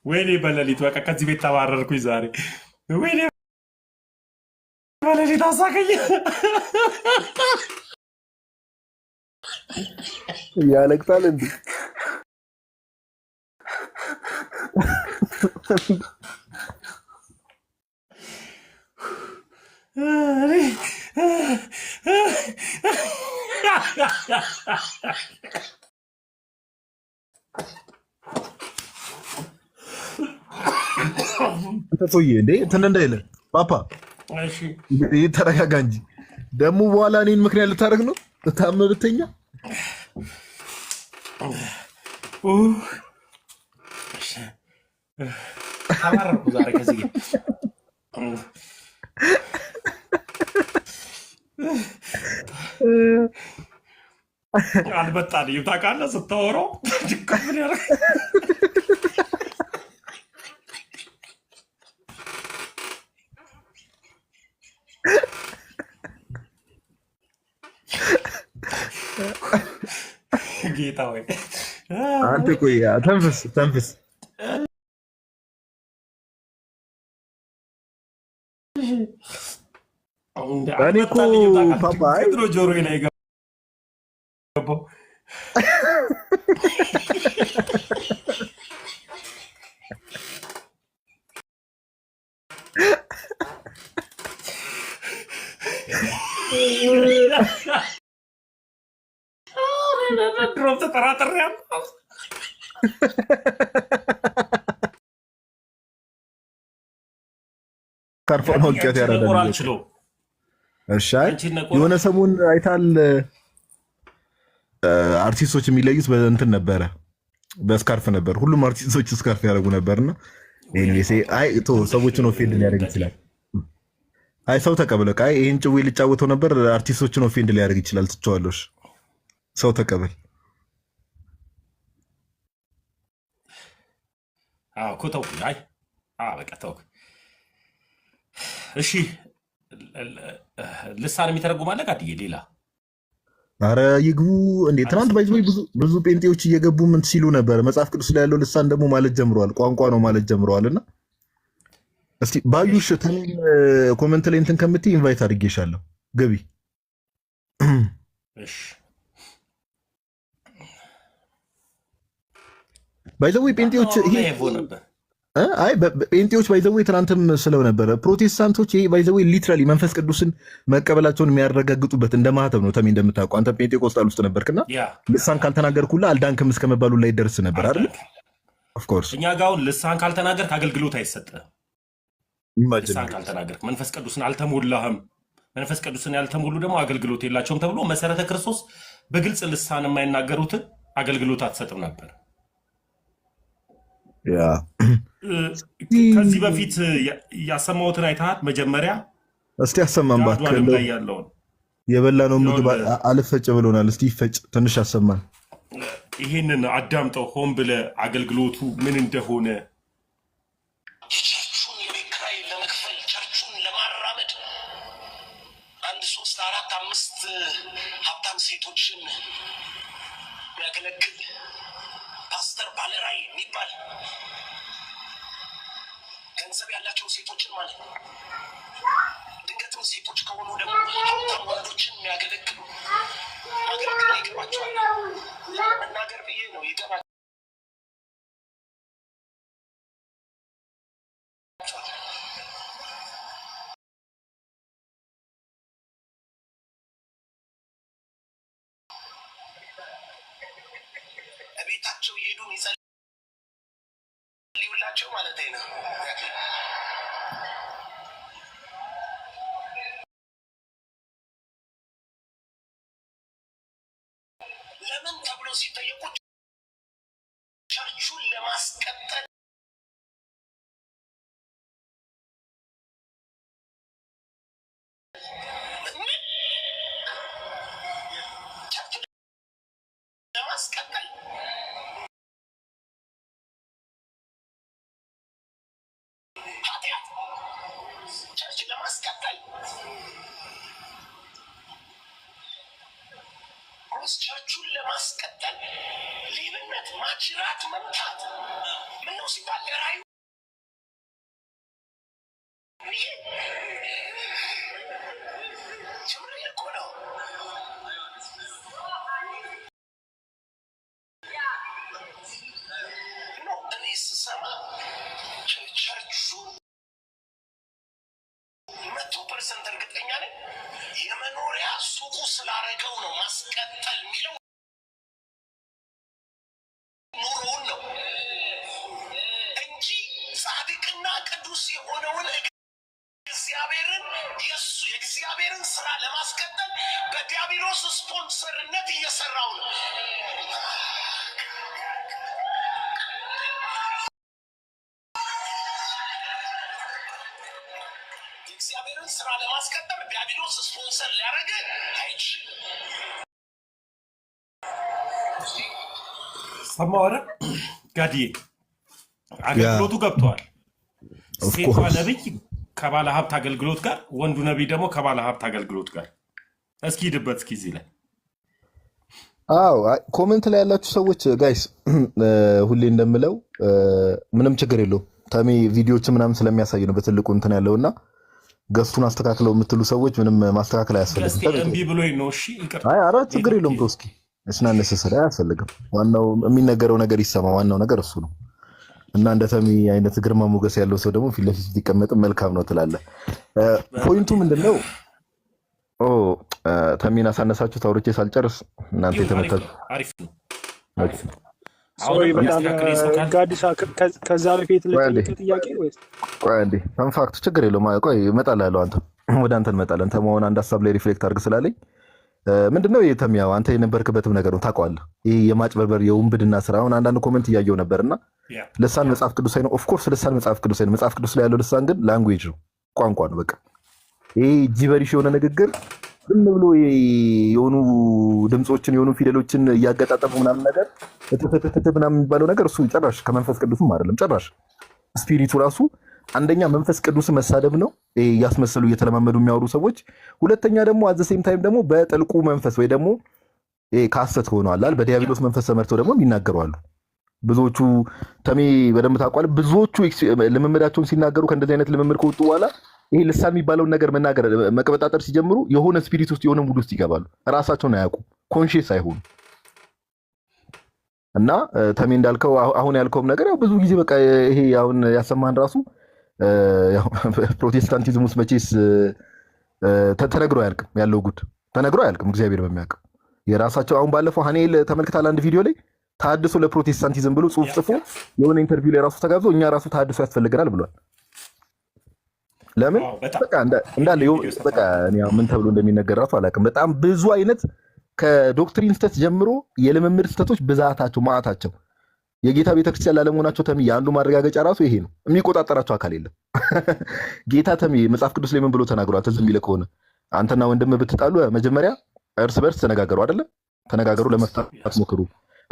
ወይኔ በሌሊት በቃ ከዚህ ቤት ተባረርኩኝ ዛሬ። ወይኔ በሌሊት አሳቀኝ።
ያለቅሳል እንዴ? ተፎዬ እንዴ እንትን እንዳይለ ፓፓ ተረጋጋ እንጂ ደግሞ በኋላ እኔን ምክንያት ልታደርግ ነው? ታመብተኛ
ተባረርኩ ዛሬ ከዚህ አልመጣልኝም። ታውቃለህ ስታወራው ምን ያደርግ ጌታ ወይ
አንተ ቆይ ተንፍስ ተንፍስ። እኔ እኮ ፓፓ
ድሮ ጆሮዬ ላይ ገባው። ድሮም ተጠራጥሬያለሁ።
ካርፎን ወቅት ያረዳል። እሺ የሆነ ሰሞን አይታል አርቲስቶች የሚለዩት በእንትን ነበረ፣ በስካርፍ ነበር። ሁሉም አርቲስቶች ስካርፍ ያደርጉ ነበርና ሰዎችን ኦፌንድ ሊያደርግ ይችላል። አይ ሰው ተቀበለ። አይ ይሄን ጭዌ ሊጫወተው ነበር፣ አርቲስቶችን ኦፌንድ ሊያደርግ ይችላል። ትቸዋለሽ። ሰው ተቀበል።
አዎ ተውኩ። አይ በቃ ተውኩ። እሺ ልሳን የሚተረጉም አለ ጋድዬ ሌላ?
አረ ይግቡ እንዴ! ትናንት ብዙ ጴንጤዎች እየገቡ ምን ሲሉ ነበር? መጽሐፍ ቅዱስ ላይ ያለው ልሳን ደግሞ ማለት ጀምረዋል። ቋንቋ ነው ማለት ጀምረዋል። እና እስቲ ባዩሽ ተኔን ኮመንት ላይ እንትን ከምትይ ኢንቫይት አድርጌሻለሁ፣ ገቢ።
እሺ
ባይዘው ጴንጤዎች ይሄ
ነበር።
አይ ጴንጤዎች ባይዘው ትናንትም ስለው ነበረ። ፕሮቴስታንቶች ይሄ ባይዘው ሊትራሊ መንፈስ ቅዱስን መቀበላቸውን የሚያረጋግጡበት እንደ ማህተብ ነው። ተሜ እንደምታውቀው አንተ ጴንጤቆስጣል ውስጥ ነበርክና ልሳን ካልተናገርኩላ አልዳንክም እስከመባሉ ላይ ደርስ ነበር አይደል? ኦፍ ኮርስ
እኛ ጋር አሁን ልሳን ካልተናገርክ አገልግሎት አይሰጥህም። ልሳን ካልተናገርክ መንፈስ ቅዱስን አልተሞላህም። መንፈስ ቅዱስን ያልተሞሉ ደግሞ አገልግሎት የላቸውም ተብሎ መሰረተ ክርስቶስ በግልጽ ልሳን የማይናገሩትን አገልግሎት አትሰጥም ነበር። ከዚህ በፊት ያሰማሁትን አይተሃል? መጀመሪያ
እስቲ ያሰማን እባክህ።
ላይ ያለውን
የበላነው ምግብ አልፈጭ ብሎናል። እስቲ ይፈጭ ትንሽ ያሰማን።
ይህንን አዳምጠው ሆን ብለህ አገልግሎቱ ምን እንደሆነ።
የቸርቹን የቤት ኪራይ ለመክፈል ቸርቹን ለማራመድ 1 3 4 5 ሀብታም ሴቶችን የሚያገለግል ፓስተር ባለራዕይ የሚባል ገንዘብ ያላቸው ሴቶችን ማለት ነው። ድንገትም ሴቶች ከሆኑ ደግሞ ሀብታም ወንዶችን የሚያገለግሉ ማገልገል ይገባቸዋል። መናገር ብዬ ነው ይገባቸዋል። ቤታቸው የሄዱ ይጸልዩላቸው ማለት ነው። ለምን ተብሎ ሲጠየቁ ቸርቹን ለማስቀጠል ለማስቀጠል ኃጢአት ቸርች ለማስቀጠል ቸርቹን ለማስቀጠል ሌብነት፣ ማጅራት መምታት ምነው ሲባል ለራዩ ጀምሬ እኮ ነው እኔ ስሰማ ቸርቹ 100% እርግጠኛ ነኝ የመኖሪያ ሱቁ ስላረገው ነው ማስቀጠል የሚለው ኑሮውን ነው እንጂ ጻድቅና ቅዱስ የሆነውን እግዚአብሔርን የእግዚአብሔርን ስራ ለማስቀጠል በዲያብሎስ ስፖንሰርነት እየሰራው ነው። የእግዚአብሔርን ስራ ለማስቀጠል ዲያብሎስ ስፖንሰር ሊያደርግ አይችልም።
ሰማሁ አይደል ጋዲዬ? አገልግሎቱ ገብተዋል። ሴቷ ነቢይ ከባለ ሀብት አገልግሎት ጋር፣ ወንዱ ነቢይ ደግሞ ከባለ ሀብት አገልግሎት ጋር። እስኪ ሂድበት እስኪ እዚህ ላይ
አዎ ኮሜንት ላይ ያላችሁ ሰዎች ጋይስ ሁሌ እንደምለው ምንም ችግር የለውም። ተሜ ቪዲዮዎች ምናምን ስለሚያሳይ ነው በትልቁ እንትን ያለውና ገስቱን አስተካክለው የምትሉ ሰዎች ምንም ማስተካከል አያስፈልግም።
እምቢ ብሎኝ ነው። እሺ ይቅርታ።
አይ ኧረ ችግር የለውም። ተውስኪ እስናነሰሰለ አያስፈልግም። ዋናው የሚነገረው ነገር ይሰማ። ዋናው ነገር እሱ ነው እና እንደ ተሜ አይነት ግርማ ሞገስ ያለው ሰው ደግሞ ፊት ለፊት ቢቀመጥ መልካም ነው ትላለህ። ፖይንቱ ምንድነው? ተሜን አሳነሳችሁ ታውርቼ ሳልጨርስ እናንተ የተመታችሁ
አሪፍ ነው።
ጋዲሳ ከዛ በፊት ለጥያቄ ጥያቄ ወይስ
ቆይ እንዴ ፈንፋክት ችግር የለውም። ቆይ እመጣለሁ። አንተ ወደ አንተ እንመጣለን። ተማውን አንድ ሀሳብ ላይ ሪፍሌክት አድርግ ስላለኝ ምንድነው የተሚያው አንተ የነበርክበትም ነገር ነው ታውቀዋለህ። ይሄ የማጭበርበር የውንብድና ስራ አሁን አንዳንድ ኮሜንት እያየው ነበርና ልሳን መጽሐፍ ቅዱሳዊ ነው። ኦፍ ኮርስ ልሳን መጽሐፍ ቅዱሳዊ ነው። መጽሐፍ ቅዱስ ላይ ያለው ልሳን ግን ላንጉዌጅ ነው፣ ቋንቋ ነው። በቃ ይሄ ጂበሪሽ የሆነ ንግግር ዝም ብሎ የሆኑ ድምጾችን የሆኑ ፊደሎችን እያገጣጠሙ ምናምን ነገር ምናምን የሚባለው ነገር እሱ ጨራሽ ከመንፈስ ቅዱስም አይደለም። ጨራሽ ስፒሪቱ ራሱ አንደኛ መንፈስ ቅዱስ መሳደብ ነው እያስመሰሉ እየተለማመዱ የሚያወሩ ሰዎች፣ ሁለተኛ ደግሞ አዘ ሴም ታይም ደግሞ በጥልቁ መንፈስ ወይ ደግሞ ከሐሰት ሆነዋል በዲያብሎስ መንፈስ ተመርተው ደግሞ የሚናገሩ አሉ። ብዙዎቹ ተሜ በደንብ ታውቋል። ብዙዎቹ ልምምዳቸውን ሲናገሩ ከእንደዚህ አይነት ልምምድ ከወጡ በኋላ ይሄ ልሳን የሚባለውን ነገር መናገር መቀበጣጠር ሲጀምሩ የሆነ ስፒሪት ውስጥ የሆነ ሙድ ውስጥ ይገባሉ። ራሳቸውን አያውቁ፣ ኮንሺየስ አይሆኑ እና ተሜ እንዳልከው አሁን ያልከውም ነገር ያው ብዙ ጊዜ በቃ ይሄ አሁን ያሰማን ራሱ ፕሮቴስታንቲዝም ውስጥ መቼስ ተነግሮ አያልቅም። ያለው ጉድ ተነግሮ አያልቅም። እግዚአብሔር በሚያውቀው የራሳቸው አሁን ባለፈው ሀኔል ተመልክታል አንድ ቪዲዮ ላይ ታድሶ ለፕሮቴስታንቲዝም ብሎ ጽሁፍ ጽፎ የሆነ ኢንተርቪው ላይ ራሱ ተጋብዞ እኛ ራሱ ታድሶ ያስፈልገናል ብሏል። ለምን በቃ እንዳለ በቃ ምን ተብሎ እንደሚነገር ራሱ አላውቅም። በጣም ብዙ አይነት ከዶክትሪን ስተት ጀምሮ የልምምድ ስተቶች ብዛታቸው ማዕታቸው የጌታ ቤተክርስቲያን ላለመሆናቸው ተሚ አንዱ ማረጋገጫ ራሱ ይሄ ነው። የሚቆጣጠራቸው አካል የለም። ጌታ ተሚ መጽሐፍ ቅዱስ ላይ ምን ብሎ ተናግሯል? ትዝ የሚልህ ከሆነ አንተና ወንድም ብትጣሉ መጀመሪያ እርስ በርስ ተነጋገሩ አይደለ? ተነጋገሩ፣ ለመፍታት ሞክሩ።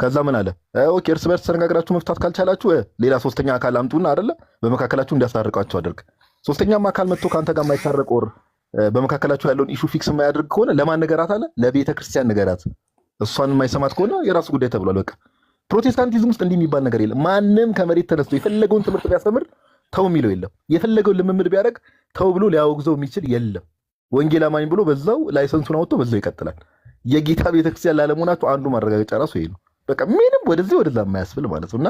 ከዛ ምን አለ? ኦኬ እርስ በርስ ተነጋግራችሁ መፍታት ካልቻላችሁ ሌላ ሶስተኛ አካል አምጡና አይደለ በመካከላችሁ እንዲያስታርቃችሁ አድርግ። ሶስተኛም አካል መጥቶ ከአንተ ጋር የማይታረቅ ወር በመካከላችሁ ያለውን ኢሹ ፊክስ የማያደርግ ከሆነ ለማን ነገራት አለ? ለቤተ ክርስቲያን ነገራት። እሷን የማይሰማት ከሆነ የራሱ ጉዳይ ተብሏል። በቃ ፕሮቴስታንቲዝም ውስጥ እንዲህ የሚባል ነገር የለም። ማንም ከመሬት ተነስቶ የፈለገውን ትምህርት ቢያስተምር ተው የሚለው የለም። የፈለገውን ልምምድ ቢያደርግ ተው ብሎ ሊያወግዘው የሚችል የለም። ወንጌል አማኝ ብሎ በዛው ላይሰንሱን አውጥቶ በዛው ይቀጥላል። የጌታ ቤተክርስቲያን ላለመሆናቸው አንዱ ማረጋገጫ ራሱ ይሄ ነው። በቃ ምንም ወደዚህ ወደዛ የማያስብል ማለት ነው። እና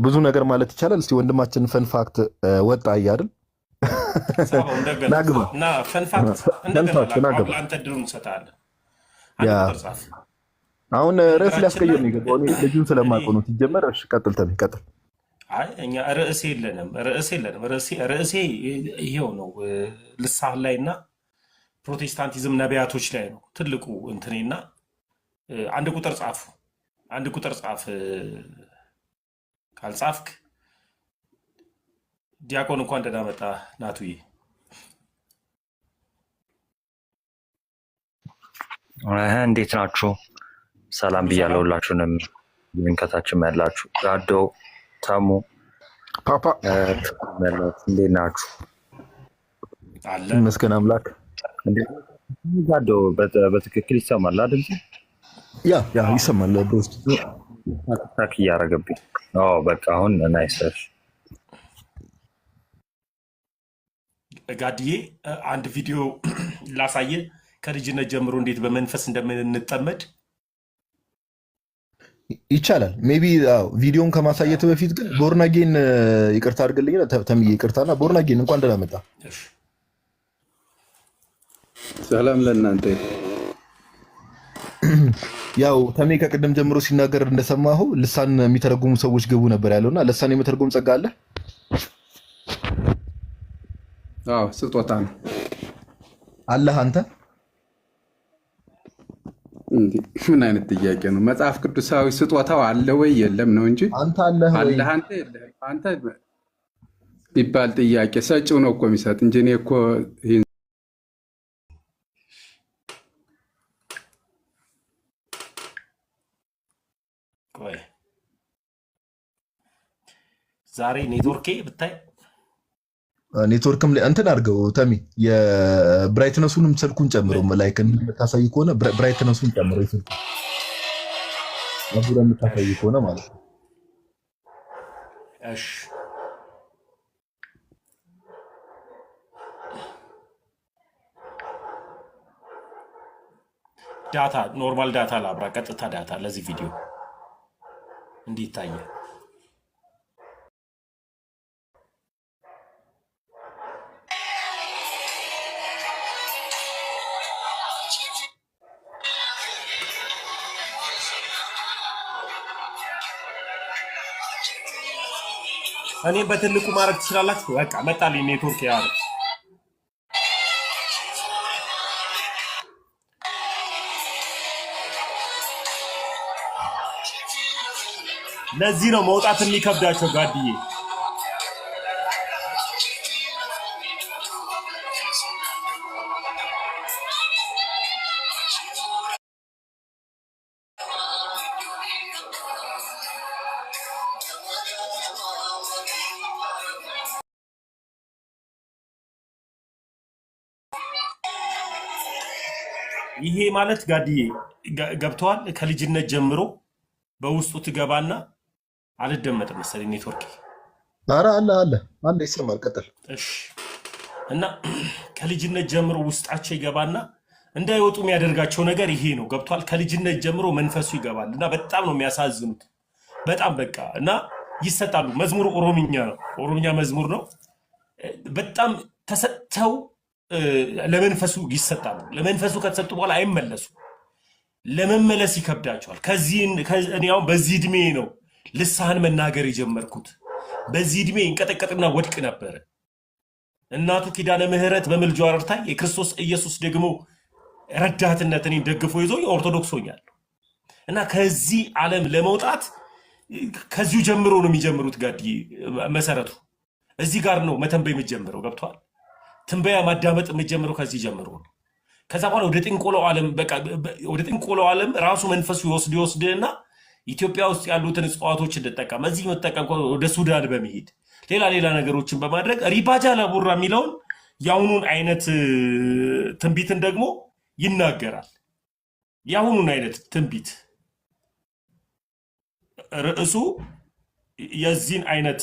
ብዙ ነገር ማለት ይቻላል። እስቲ ወንድማችን ፈን ፋክት ወጣ አይደል? ናግባ
እና ፈን ፋክት እንደገና አንተ ድሩን ሰጣለህ።
አሁን ርዕስ ሊያስቀየር ነው የገባው። እኔ ልጁን ስለማውቀው ነው ሲጀመር። እሺ ቀጥል ተሚ ቀጥል።
አይ እኛ ርዕስ የለንም። ርዕሴ ይሄው ነው ልሳን ላይ እና ፕሮቴስታንቲዝም ነቢያቶች ላይ ነው ትልቁ እንትኔና አንድ ቁጥር ጻፍ ካልጻፍክ ዲያቆን እንኳን ደህና መጣ ናቱዬ።
እንዴት ናችሁ? ሰላም ብያለሁ ሁላችሁንም። ከታችም ያላችሁ ጋዶ ተሙ
ፓፓ
ያላችሁ እንዴት ናችሁ?
ይመስገን አምላክ።
ጋዶ በትክክል ይሰማል አይደል?
ያ ይሰማል።
ታክ እያደረገብኝ። በቃ አሁን ናይስ።
ጋድዬ አንድ ቪዲዮ ላሳየ ከልጅነት ጀምሮ እንዴት በመንፈስ እንደምንጠመድ
ይቻላል። ሜቢ ቪዲዮን ከማሳየት በፊት ግን ቦርናጌን ይቅርታ አድርግልኝ ተምዬ፣ ይቅርታና ቦርናጌን እንኳን ደህና መጣ።
ሰላም ለእናንተ።
ያው ተሜ ከቅድም ጀምሮ ሲናገር እንደሰማኸው ልሳን የሚተረጉሙ ሰዎች ገቡ ነበር ያለውና ልሳን የመተርጎም ጸጋ አለ?
ስጦታ ነው
አለህ አንተ?
ምን አይነት ጥያቄ ነው? መጽሐፍ ቅዱሳዊ ስጦታው አለ ወይ የለም ነው እንጂ
አንተ አለህ ወይ
አንተ የለህም አንተ ቢባል ጥያቄ ሰጪው ነው እኮ የሚሰጥ እንጂ እኔ እኮ
ዛሬ ኔትወርኬ ብታይ
ኔትወርክም ላይ እንትን አድርገው ተሚ የብራይትነሱንም ስልኩን ጨምሮ ላይክ የምታሳይ ከሆነ ብራይትነሱን ጨምሮ ይስልኩ አቡራ የምታሳይ ከሆነ ማለት ነው።
እሺ ዳታ ኖርማል ዳታ ላብራ፣ ቀጥታ ዳታ ለዚህ ቪዲዮ እንዲታየ እኔ በትልቁ ማድረግ ትችላላችሁ። በቃ መጣልኝ ኔትወርክ ያው ለዚህ ነው መውጣት የሚከብዳቸው ጋድዬ። ይሄ ማለት ጋድዬ ገብተዋል። ከልጅነት ጀምሮ በውስጡ ትገባና አልደመጥም መሰለኝ ኔትወርክ።
ኧረ አለ ይሰማል። ቀጥል።
እሺ። እና ከልጅነት ጀምሮ ውስጣቸው ይገባና እንዳይወጡ የሚያደርጋቸው ነገር ይሄ ነው። ገብቷል። ከልጅነት ጀምሮ መንፈሱ ይገባል እና በጣም ነው የሚያሳዝኑት። በጣም በቃ እና ይሰጣሉ። መዝሙሩ ኦሮምኛ ነው፣ ኦሮምኛ መዝሙር ነው። በጣም ተሰጥተው ለመንፈሱ ይሰጣሉ። ለመንፈሱ ከተሰጡ በኋላ አይመለሱ። ለመመለስ ይከብዳቸዋል። እኔ አሁን በዚህ እድሜ ነው ልሳን መናገር የጀመርኩት። በዚህ እድሜ እንቀጠቀጥና ወድቅ ነበረ። እናቱ ኪዳነ ምሕረት በምልጇ ረድታኝ የክርስቶስ ኢየሱስ ደግሞ ረዳትነት እኔን ደግፎ ይዞ ኦርቶዶክስ ሆኛለሁ እና ከዚህ ዓለም ለመውጣት ከዚሁ ጀምሮ ነው የሚጀምሩት። ጋድዬ መሰረቱ እዚህ ጋር ነው መተንበይ የምትጀምረው። ገብቷል። ትንበያ ማዳመጥ የምትጀምረው ከዚህ ጀምሮ ነው። ከዛ በኋላ ወደ ጥንቆሎ ዓለም ራሱ መንፈሱ ይወስድህና ኢትዮጵያ ውስጥ ያሉትን እጽዋቶች እንጠቀም፣ እዚህ መጠቀም፣ ወደ ሱዳን በመሄድ ሌላ ነገሮችን በማድረግ ሪባጃ ላቡራ የሚለውን የአሁኑን አይነት ትንቢትን ደግሞ ይናገራል። የአሁኑን አይነት ትንቢት ርዕሱ የዚህን አይነት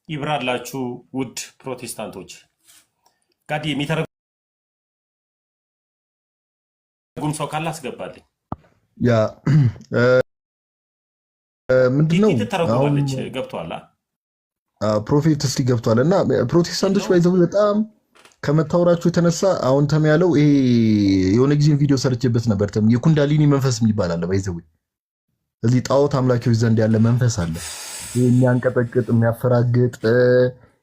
ይብራላችሁ ውድ ፕሮቴስታንቶች። ጋዲ የሚተረጉም ሰው ካለ አስገባልኝ።
ያ ምንድነው
ተረጉማለች ገብቷል።
ፕሮፌት እስቲ ገብቷል። እና ፕሮቴስታንቶች ባይዘው በጣም ከመታወራችሁ የተነሳ አሁን ተም ያለው ይሄ የሆነ ጊዜ ቪዲዮ ሰርቼበት ነበር። ተም የኩንዳሊኒ መንፈስ የሚባል አለ። ባይዘው እዚህ ጣዖት አምላኪዎች ዘንድ ያለ መንፈስ አለ። የሚያንቀጠቅጥ የሚያፈራግጥ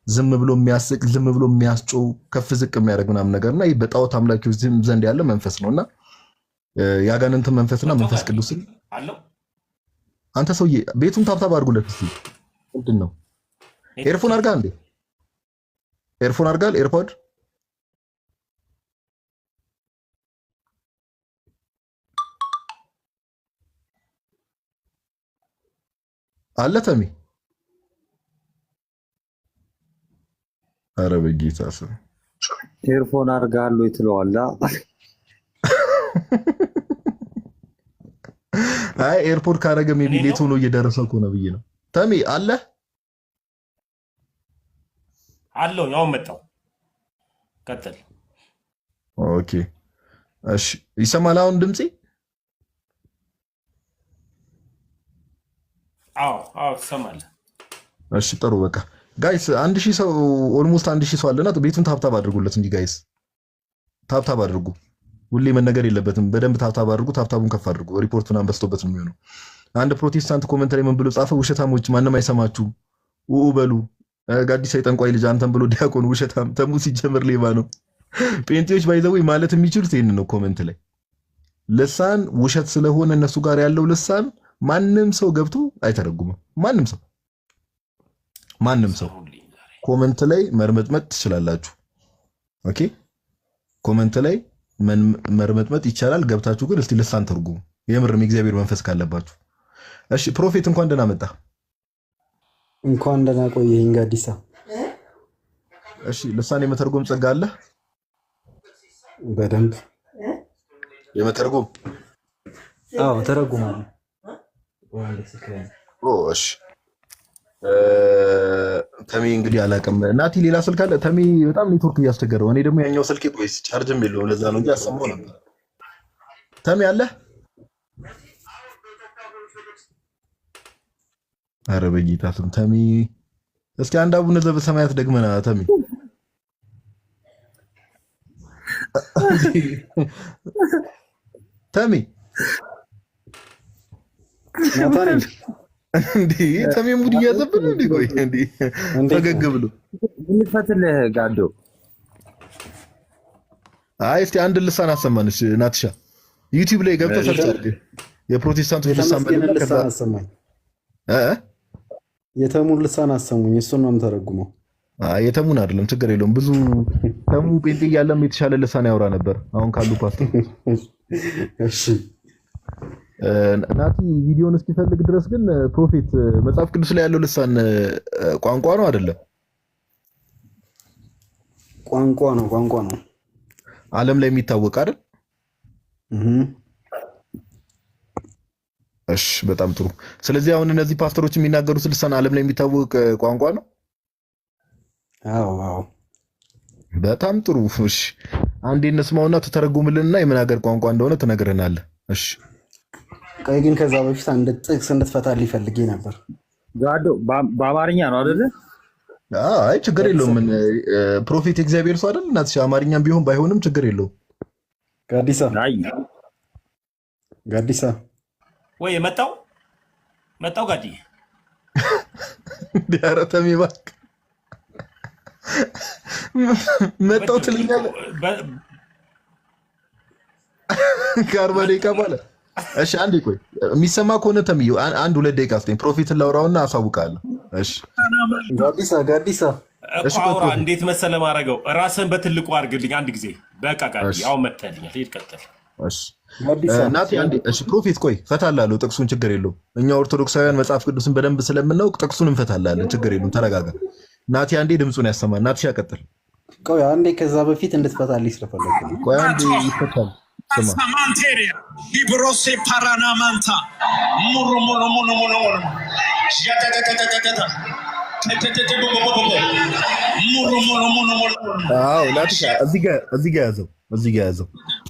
ዝም ብሎ የሚያስቅ ዝም ብሎ የሚያስጮው ከፍ ዝቅ የሚያደርግ ምናምን ነገርና ይሄ በጣዖት አምላኪዎች ዘንድ ያለ መንፈስ ነውና ያጋንንት መንፈስና መንፈስ ቅዱስን
አለው።
አንተ ሰውዬ ቤቱን ታብታብ አድርጉለት እስቲ። ምንድነው ኤርፎን አድርጋ እንዴ? ኤርፎን አድርጋል? ኤርፖድ አለ ተሚ? ኧረ በጌታ ስም
ኤርፎን አድርጋለሁ ይትለዋላ።
አይ ኤርፖድ ካረገ ሜቢ ሌት ሆኖ እየደረሰ እኮ ነው ብዬ ነው። ተሚ አለ
አለው ያው መጣው። ቀጥል።
ኦኬ እሺ፣ ይሰማል አሁን ድምጼ?
አዎ ትሰማለህ።
እሺ ጥሩ በቃ ጋይስ 1000 ሰው ኦልሞስት 1000 ሰው አለና ቤቱን ታብታብ አድርጉለት እንጂ ጋይስ ታብታብ አድርጉ። ሁሌ መነገር የለበትም። በደንብ ታብታብ አድርጉ። ታብታቡን ከፍ አድርጉ። ሪፖርቱን አንበስቶበት ነው የሚሆነው። አንድ ፕሮቴስታንት ኮሜንት ላይ ምን ብሎ ጻፈ? ውሸታሞች ማንም አይሰማችሁም ኡኡ በሉ። ጋዲሳ የጠንቋይ ልጅ አንተም ብሎ ዲያቆን ውሸታም። ተሙ ሲጀምር ሌባ ነው። ጴንጤዎች ባይዘው ማለት የሚችሉት ይሄን ነው። ኮሜንት ላይ ልሳን ውሸት ስለሆነ እነሱ ጋር ያለው ልሳን ማንም ሰው ገብቶ አይተረጉምም። ማንም ሰው ኮሜንት ላይ መርመጥመጥ ትችላላችሁ። ኦኬ ኮሜንት ላይ መርመጥመጥ ይቻላል። ገብታችሁ ግን እስቲ ልሳን ተርጉሙ። የምርም የእግዚአብሔር መንፈስ ካለባችሁ። እሺ ፕሮፌት እንኳን ደህና መጣ።
እንኳን ደህና ቆየኝ ጋዲሳ።
እሺ ልሳን የመተርጎም ጸጋ አለ?
በደንብ
የመተርጎም
ተረጉማለሁ።
እሺ ተሚ እንግዲህ አላውቅም። ናቲ ሌላ ስልክ አለ? ተሚ በጣም ኔትወርክ እያስቸገረው፣ እኔ ደግሞ ያኛው ስልኬ ቆይስ ቻርጅም የለውም። ለዛ ነው እንጂ አሰማው ነበር። ተሚ አለ? ኧረ በጌታ ስም ተሚ፣ እስኪ አንድ አቡነ ዘበሰማያት ደግመና ተሚ። ተሚ እንዴ ተሚ ሙድ እያዘብን እንዴ? ቆይ እንዴ ፈገግ ብሎ
ልፈትልህ ጋዶ።
አይ እስቲ አንድ ልሳን አሰማንሽ ናትሻ። ዩቲዩብ ላይ ገብተህ ሰርች አድርግ የፕሮቴስታንቶች ልሳን በልና ከዛ
አሰማኝ። የተሙን ልሳን አሰሙኝ። እሱን ነው የምተረጉመው።
አይ የተሙን አይደለም፣ ችግር የለውም። ብዙ ተሙ ጴንጤ እያለም የተሻለ ልሳን ያወራ ነበር አሁን ካሉ ፓስተር።
እሺ
ናቲ ቪዲዮን እስኪፈልግ ድረስ ግን ፕሮፌት መጽሐፍ ቅዱስ ላይ ያለው ልሳን ቋንቋ ነው አይደለም?
ቋንቋ ነው።
ዓለም ላይ የሚታወቅ አይደል? እሺ በጣም ጥሩ። ስለዚህ አሁን እነዚህ ፓስተሮች የሚናገሩት ልሳን ዓለም ላይ የሚታወቅ ቋንቋ ነው?
አዎ
በጣም ጥሩ። እሺ አንዴ እንስማውና ተተረጉምልንና የምን ሀገር ቋንቋ እንደሆነ ትነግረናለህ። እሺ
ቆይ ግን ከዛ በፊት አንድ ጥቅስ እንድትፈታልኝ ፈልጌ ነበር።
ጋዶ በአማርኛ ነው አይደል?
አይ ችግር የለውም። ፕሮፌት እግዚአብሔር ሰው አይደል? እናትሽ አማርኛም ቢሆን ባይሆንም ችግር የለውም። ጋዲሳ
ወይ መጣው ጋዲ
ዲያረተሚ ባክ መጣው ትልኛለህ ከ40 ደቂቃ በኋላ። እሺ አንዴ ቆይ የሚሰማ ከሆነ ተምዩ አንድ 2 ደቂቃ አስተኝ ፕሮፌትን ላውራውና አሳውቃለሁ። እሺ
ጋዲሳ
እኮ አውራ። እንዴት መሰለ ማረገው ራስን በትልቁ አድርግልኝ አንድ ጊዜ በቃ ጋዲ አሁን መጥተልኛል። ሄድ ቀጥል።
እሺ ናቲ አንዴ። እሺ ፕሮፌት ቆይ ፈታላለሁ ጥቅሱን፣ ችግር የለውም። እኛ ኦርቶዶክሳውያን መጽሐፍ ቅዱስን በደንብ ስለምናውቅ ጥቅሱን እንፈታላለን፣ ችግር የለውም። ተረጋጋ ናቲ። አንዴ ድምጹን ያሰማል። ናቲ ያቀጥል።
ቆይ አንዴ ከዛ በፊት እንድትፈታልኝ ስለፈለኩ
ቆይ አንዴ ይፈታል።
Samanteria, Ibrose Paranamanta, Murumurumurumurumur,
አዎ ላትሻ እዚህ ጋር ያዘው።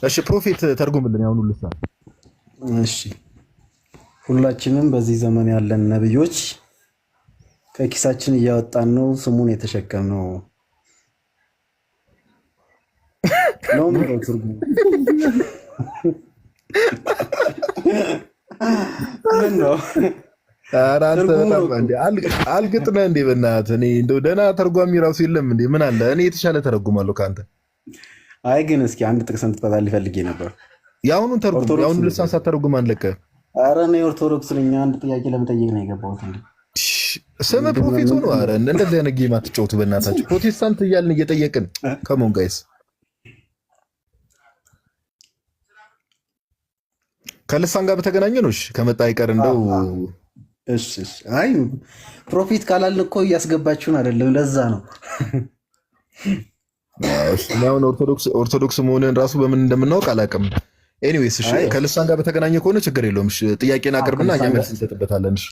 እሺ ፕሮፌት ተርጉምልን ያሁኑ ልሳን።
እሺ ሁላችንም በዚህ ዘመን ያለን ነብዮች ከኪሳችን እያወጣን ነው ስሙን የተሸከምነው ነው ነው ትርጉም ምን ነው?
ኧረ አንተ በጣም እንደ አልግጥነህ እንደ በእናትህ እኔ እንደው ደህና ተርጓሚ ራሱ የለም እንደ ምን አለ እኔ የተሻለ ተረጉማለሁ ከአንተ።
አይ ግን እስኪ አንድ ጥቅስ እንድትፈታልኝ ፈልጌ ነበር።
የአሁኑን ተርጉም፣ የአሁኑን ልሳን ሳትተረጉም አንለቅህም።
ኧረ እኔ ኦርቶዶክስ ነኝ። አንድ ጥያቄ ለመጠየቅ ነው የገባሁት። እንዴ
ስም ፕሮፌት ሆኖ ኧረ እንደዚህ አይነት ጌም አትጫወቱ በእናታችሁ። ፕሮቴስታንት እያልን እየጠየቅን ከሞን ጋይስ ከልሳን ጋር በተገናኘ ነው። እሺ ከመጣ አይቀር እንደው
እሺ አይ ፕሮፊት ካላልን እኮ እያስገባችሁን አይደለም፣ ለዛ ነው።
አሁን ኦርቶዶክስ መሆንን ራሱ በምን እንደምናውቅ አላውቅም። ኤኒዌይስ እሺ ከልሳን ጋር በተገናኘ ከሆነ ችግር የለውም። እሺ ጥያቄን አቅርብና እኛ መልስ እንሰጥበታለን። እሺ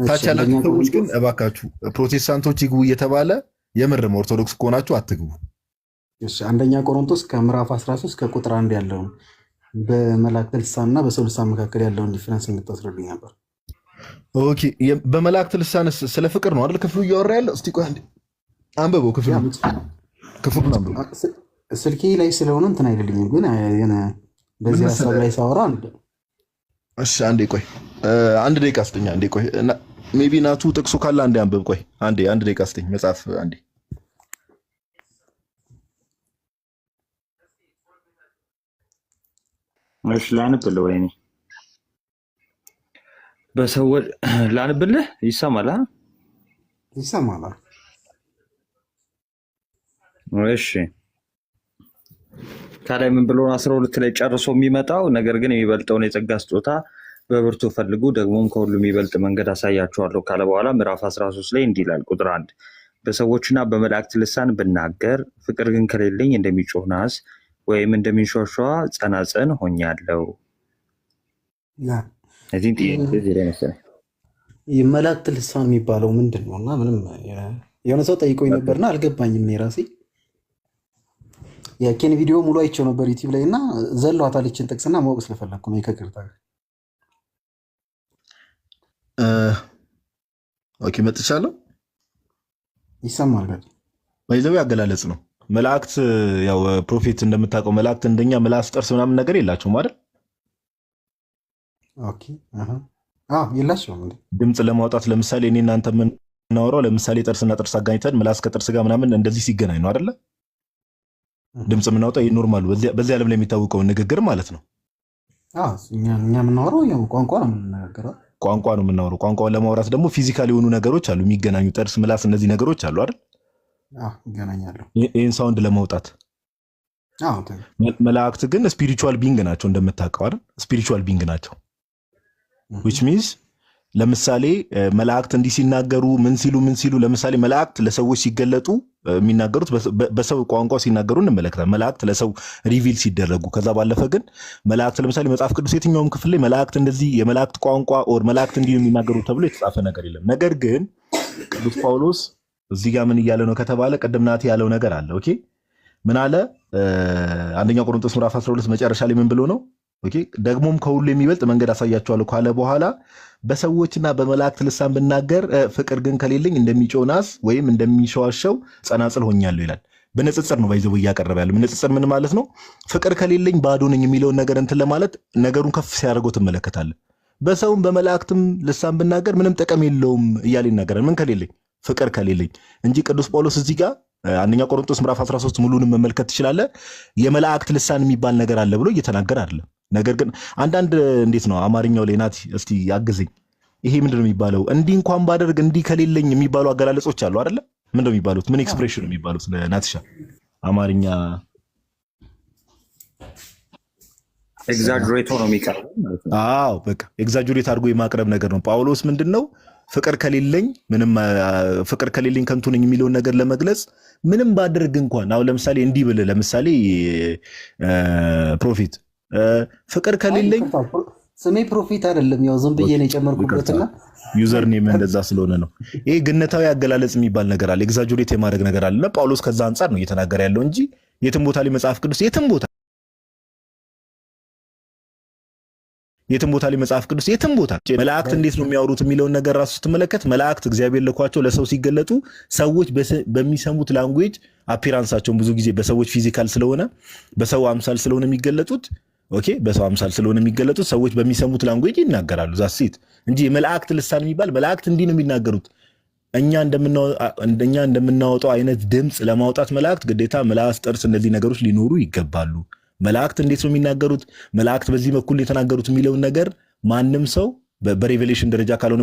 ታች ያላችሁ ሰዎች ግን እባካችሁ ፕሮቴስታንቶች ይግቡ እየተባለ የምርም ኦርቶዶክስ ከሆናችሁ አትግቡ።
እሺ አንደኛ ቆሮንቶስ ከምዕራፍ 13 ከቁጥር 1 ያለውን በመላእክት ልሳንና በሰው ልሳን መካከል ያለውን ዲፈረንስ እንድታስረዱኝ ነበር። ኦኬ
በመላእክት ልሳን ስለ ፍቅር ነው አይደል ክፍሉ እያወራ ያለው? እስቲ ቆይ አንዴ አንብበው ክፍሉን አንብበው።
ስልኬ ላይ ስለሆነ እንትን አይደልኝም፣ ግን በዚህ ሀሳብ ላይ ሳወራ
እሺ አንዴ ቆይ አንድ ደቂቃ ስጠኝ። አንዴ ቆይ እና ሜቢ ናቱ ጥቅሱ ካለ አንዴ አንብብ። ቆይ አንድ ደቂቃ ስጠኝ መጽሐፍ አንዴ።
እሺ ላንብልህ ወይኔ በሰዎች ላንብልህ ይሰማል?
ይሰማል።
እሺ ከላይ ምን ብሎ 12 ላይ ጨርሶ የሚመጣው ነገር ግን የሚበልጠውን የጸጋ ስጦታ በብርቱ ፈልጉ ደግሞም ከሁሉ የሚበልጥ መንገድ አሳያችኋለሁ ካለ በኋላ ምዕራፍ 13 ላይ እንዲህ ይላል። ቁጥር 1 በሰዎችና በመላእክት ልሳን ብናገር ፍቅር ግን ከሌለኝ እንደሚጮህ ናስ ወይም እንደሚንሾሻ ጸናጽን ሆኛለሁ።
የመላእክት ልሳን የሚባለው ምንድን ነው? እና ምንም የሆነ ሰው ጠይቆኝ ነበርና አልገባኝም። እኔ ራሴ የኬን ቪዲዮ ሙሉ አይቼው ነበር ዩቲዩብ ላይ እና ዘለዋታል ይችን ጥቅስና ማወቅ ስለፈለኩ ነው። ከቅርታ
ኦኬ መጥቻለሁ።
ይሰማል?
ባይዘው ያገላለጽ ነው። መላእክት ያው ፕሮፌት እንደምታውቀው መላእክት እንደኛ ምላስ ጥርስ ምናምን ነገር የላቸውም አይደል?
ኦኬ የላቸውም።
ድምፅ ለማውጣት ለምሳሌ እኔ እናንተ የምናወራው ለምሳሌ ጥርስና ጥርስ አጋኝተን ምላስ ከጥርስ ጋር ምናምን እንደዚህ ሲገናኝ ነው አይደለ? ድምፅ የምናወጣው ኖርማሉ በዚህ ዓለም ላይ የሚታወቀውን ንግግር ማለት ነው።
እኛ የምናወራው ያው ቋንቋ ነው የምንነጋገረው።
ቋንቋ ነው የምናወራው። ቋንቋውን ለማውራት ደግሞ ፊዚካል የሆኑ ነገሮች አሉ የሚገናኙ፣ ጥርስ፣ ምላስ እነዚህ ነገሮች አሉ አይደል?
ይገናኛሉ
ይህን ሳውንድ ለማውጣት። መላእክት ግን ስፒሪቹዋል ቢንግ ናቸው እንደምታውቀው አይደል? ስፒሪቹዋል ቢንግ ናቸው which means ለምሳሌ መላእክት እንዲህ ሲናገሩ ምን ሲሉ ለምሳሌ መላእክት ለሰዎች ሲገለጡ የሚናገሩት በሰው ቋንቋ ሲናገሩ እንመለከታለን። መላእክት ለሰው ሪቪል ሲደረጉ ከዛ ባለፈ ግን መላእክት ለምሳሌ መጽሐፍ ቅዱስ የትኛውም ክፍል ላይ መላእክት እንደዚህ የመላእክት ቋንቋ ኦር መላእክት እንዲህ የሚናገሩ ተብሎ የተጻፈ ነገር የለም። ነገር ግን ቅዱስ ጳውሎስ እዚህ ጋር ምን እያለ ነው ከተባለ ቅድም ናቲ ያለው ነገር አለ። ኦኬ ምን አለ? አንደኛ ቆሮንቶስ ምዕራፍ 12 መጨረሻ ላይ ምን ብሎ ነው? ኦኬ ደግሞም ከሁሉ የሚበልጥ መንገድ አሳያችኋለሁ ካለ በኋላ በሰዎችና በመላእክት ልሳን ብናገር ፍቅር ግን ከሌለኝ እንደሚጮህ ናስ ወይም እንደሚሸዋሸው ጸናጽል ሆኛለሁ ይላል። በንጽጽር ነው ባይዘው እያቀረበ ያለው። ንጽጽር ምን ማለት ነው? ፍቅር ከሌለኝ ባዶ ነኝ የሚለውን ነገር እንትን ለማለት ነገሩን ከፍ ሲያደርገው ትመለከታለህ። በሰውም በመላእክትም ልሳን ብናገር ምንም ጥቅም የለውም እያለ ይናገራል። ምን ከሌለኝ? ፍቅር ከሌለኝ እንጂ ቅዱስ ጳውሎስ እዚህ ጋር አንደኛ ቆሮንቶስ ምዕራፍ 13 ሙሉንም መመልከት ትችላለህ። የመላእክት ልሳን የሚባል ነገር አለ ብሎ እየተናገረ አይደለም። ነገር ግን አንዳንድ እንዴት ነው አማርኛው ላይ ናቲ እስቲ ያግዘኝ። ይሄ ምንድነው የሚባለው? እንዲህ እንኳን ባደርግ እንዲህ ከሌለኝ የሚባሉ አገላለጾች አሉ አይደለ? ምንድነው የሚባሉት? ምን ኤክስፕሬሽን ነው የሚባሉት? ናቲሻ አማርኛ
ኤግዛጀሬት ነው የሚቀርበው ማለት ነው።
አዎ በቃ ኤግዛጀሬት አድርጎ የማቅረብ ነገር ነው። ጳውሎስ ምንድነው ፍቅር ከሌለኝ ከንቱ ነኝ የሚለውን ነገር ለመግለጽ ምንም ባደርግ እንኳን አሁን ለምሳሌ እንዲህ ብለህ ለምሳሌ ፕሮፌት ፍቅር ከሌለኝ
ስሜ ፕሮፊት አይደለም፣ ያው ዝም ብዬ ነው የጨመርኩበትና
ዩዘር ኔም እንደዛ ስለሆነ ነው። ይሄ ግነታዊ አገላለጽ የሚባል ነገር አለ፣ ኤግዛጁሬት የማድረግ ነገር አለ። ጳውሎስ ከዛ አንጻር ነው እየተናገረ ያለው እንጂ የትም ቦታ ላይ መጽሐፍ ቅዱስ የትም ቦታ መላእክት እንዴት ነው የሚያወሩት የሚለውን ነገር ራሱ ስትመለከት መላእክት እግዚአብሔር ልኳቸው ለሰው ሲገለጡ ሰዎች በሚሰሙት ላንጉዌጅ አፒራንሳቸውን ብዙ ጊዜ በሰዎች ፊዚካል ስለሆነ በሰው አምሳል ስለሆነ የሚገለጡት ኦኬ፣ በሰው አምሳል ስለሆነ የሚገለጡት ሰዎች በሚሰሙት ላንጉዌጅ ይናገራሉ። ዛሲት እንጂ የመላእክት ልሳን የሚባል መላእክት እንዲህ ነው የሚናገሩት እኛ እንደምናወጣው አይነት ድምፅ ለማውጣት መላእክት ግዴታ ምላስ፣ ጥርስ፣ እነዚህ ነገሮች ሊኖሩ ይገባሉ። መላእክት እንዴት ነው የሚናገሩት? መላእክት በዚህ በኩል የተናገሩት የሚለውን ነገር ማንም ሰው በሬቬሌሽን ደረጃ ካልሆነ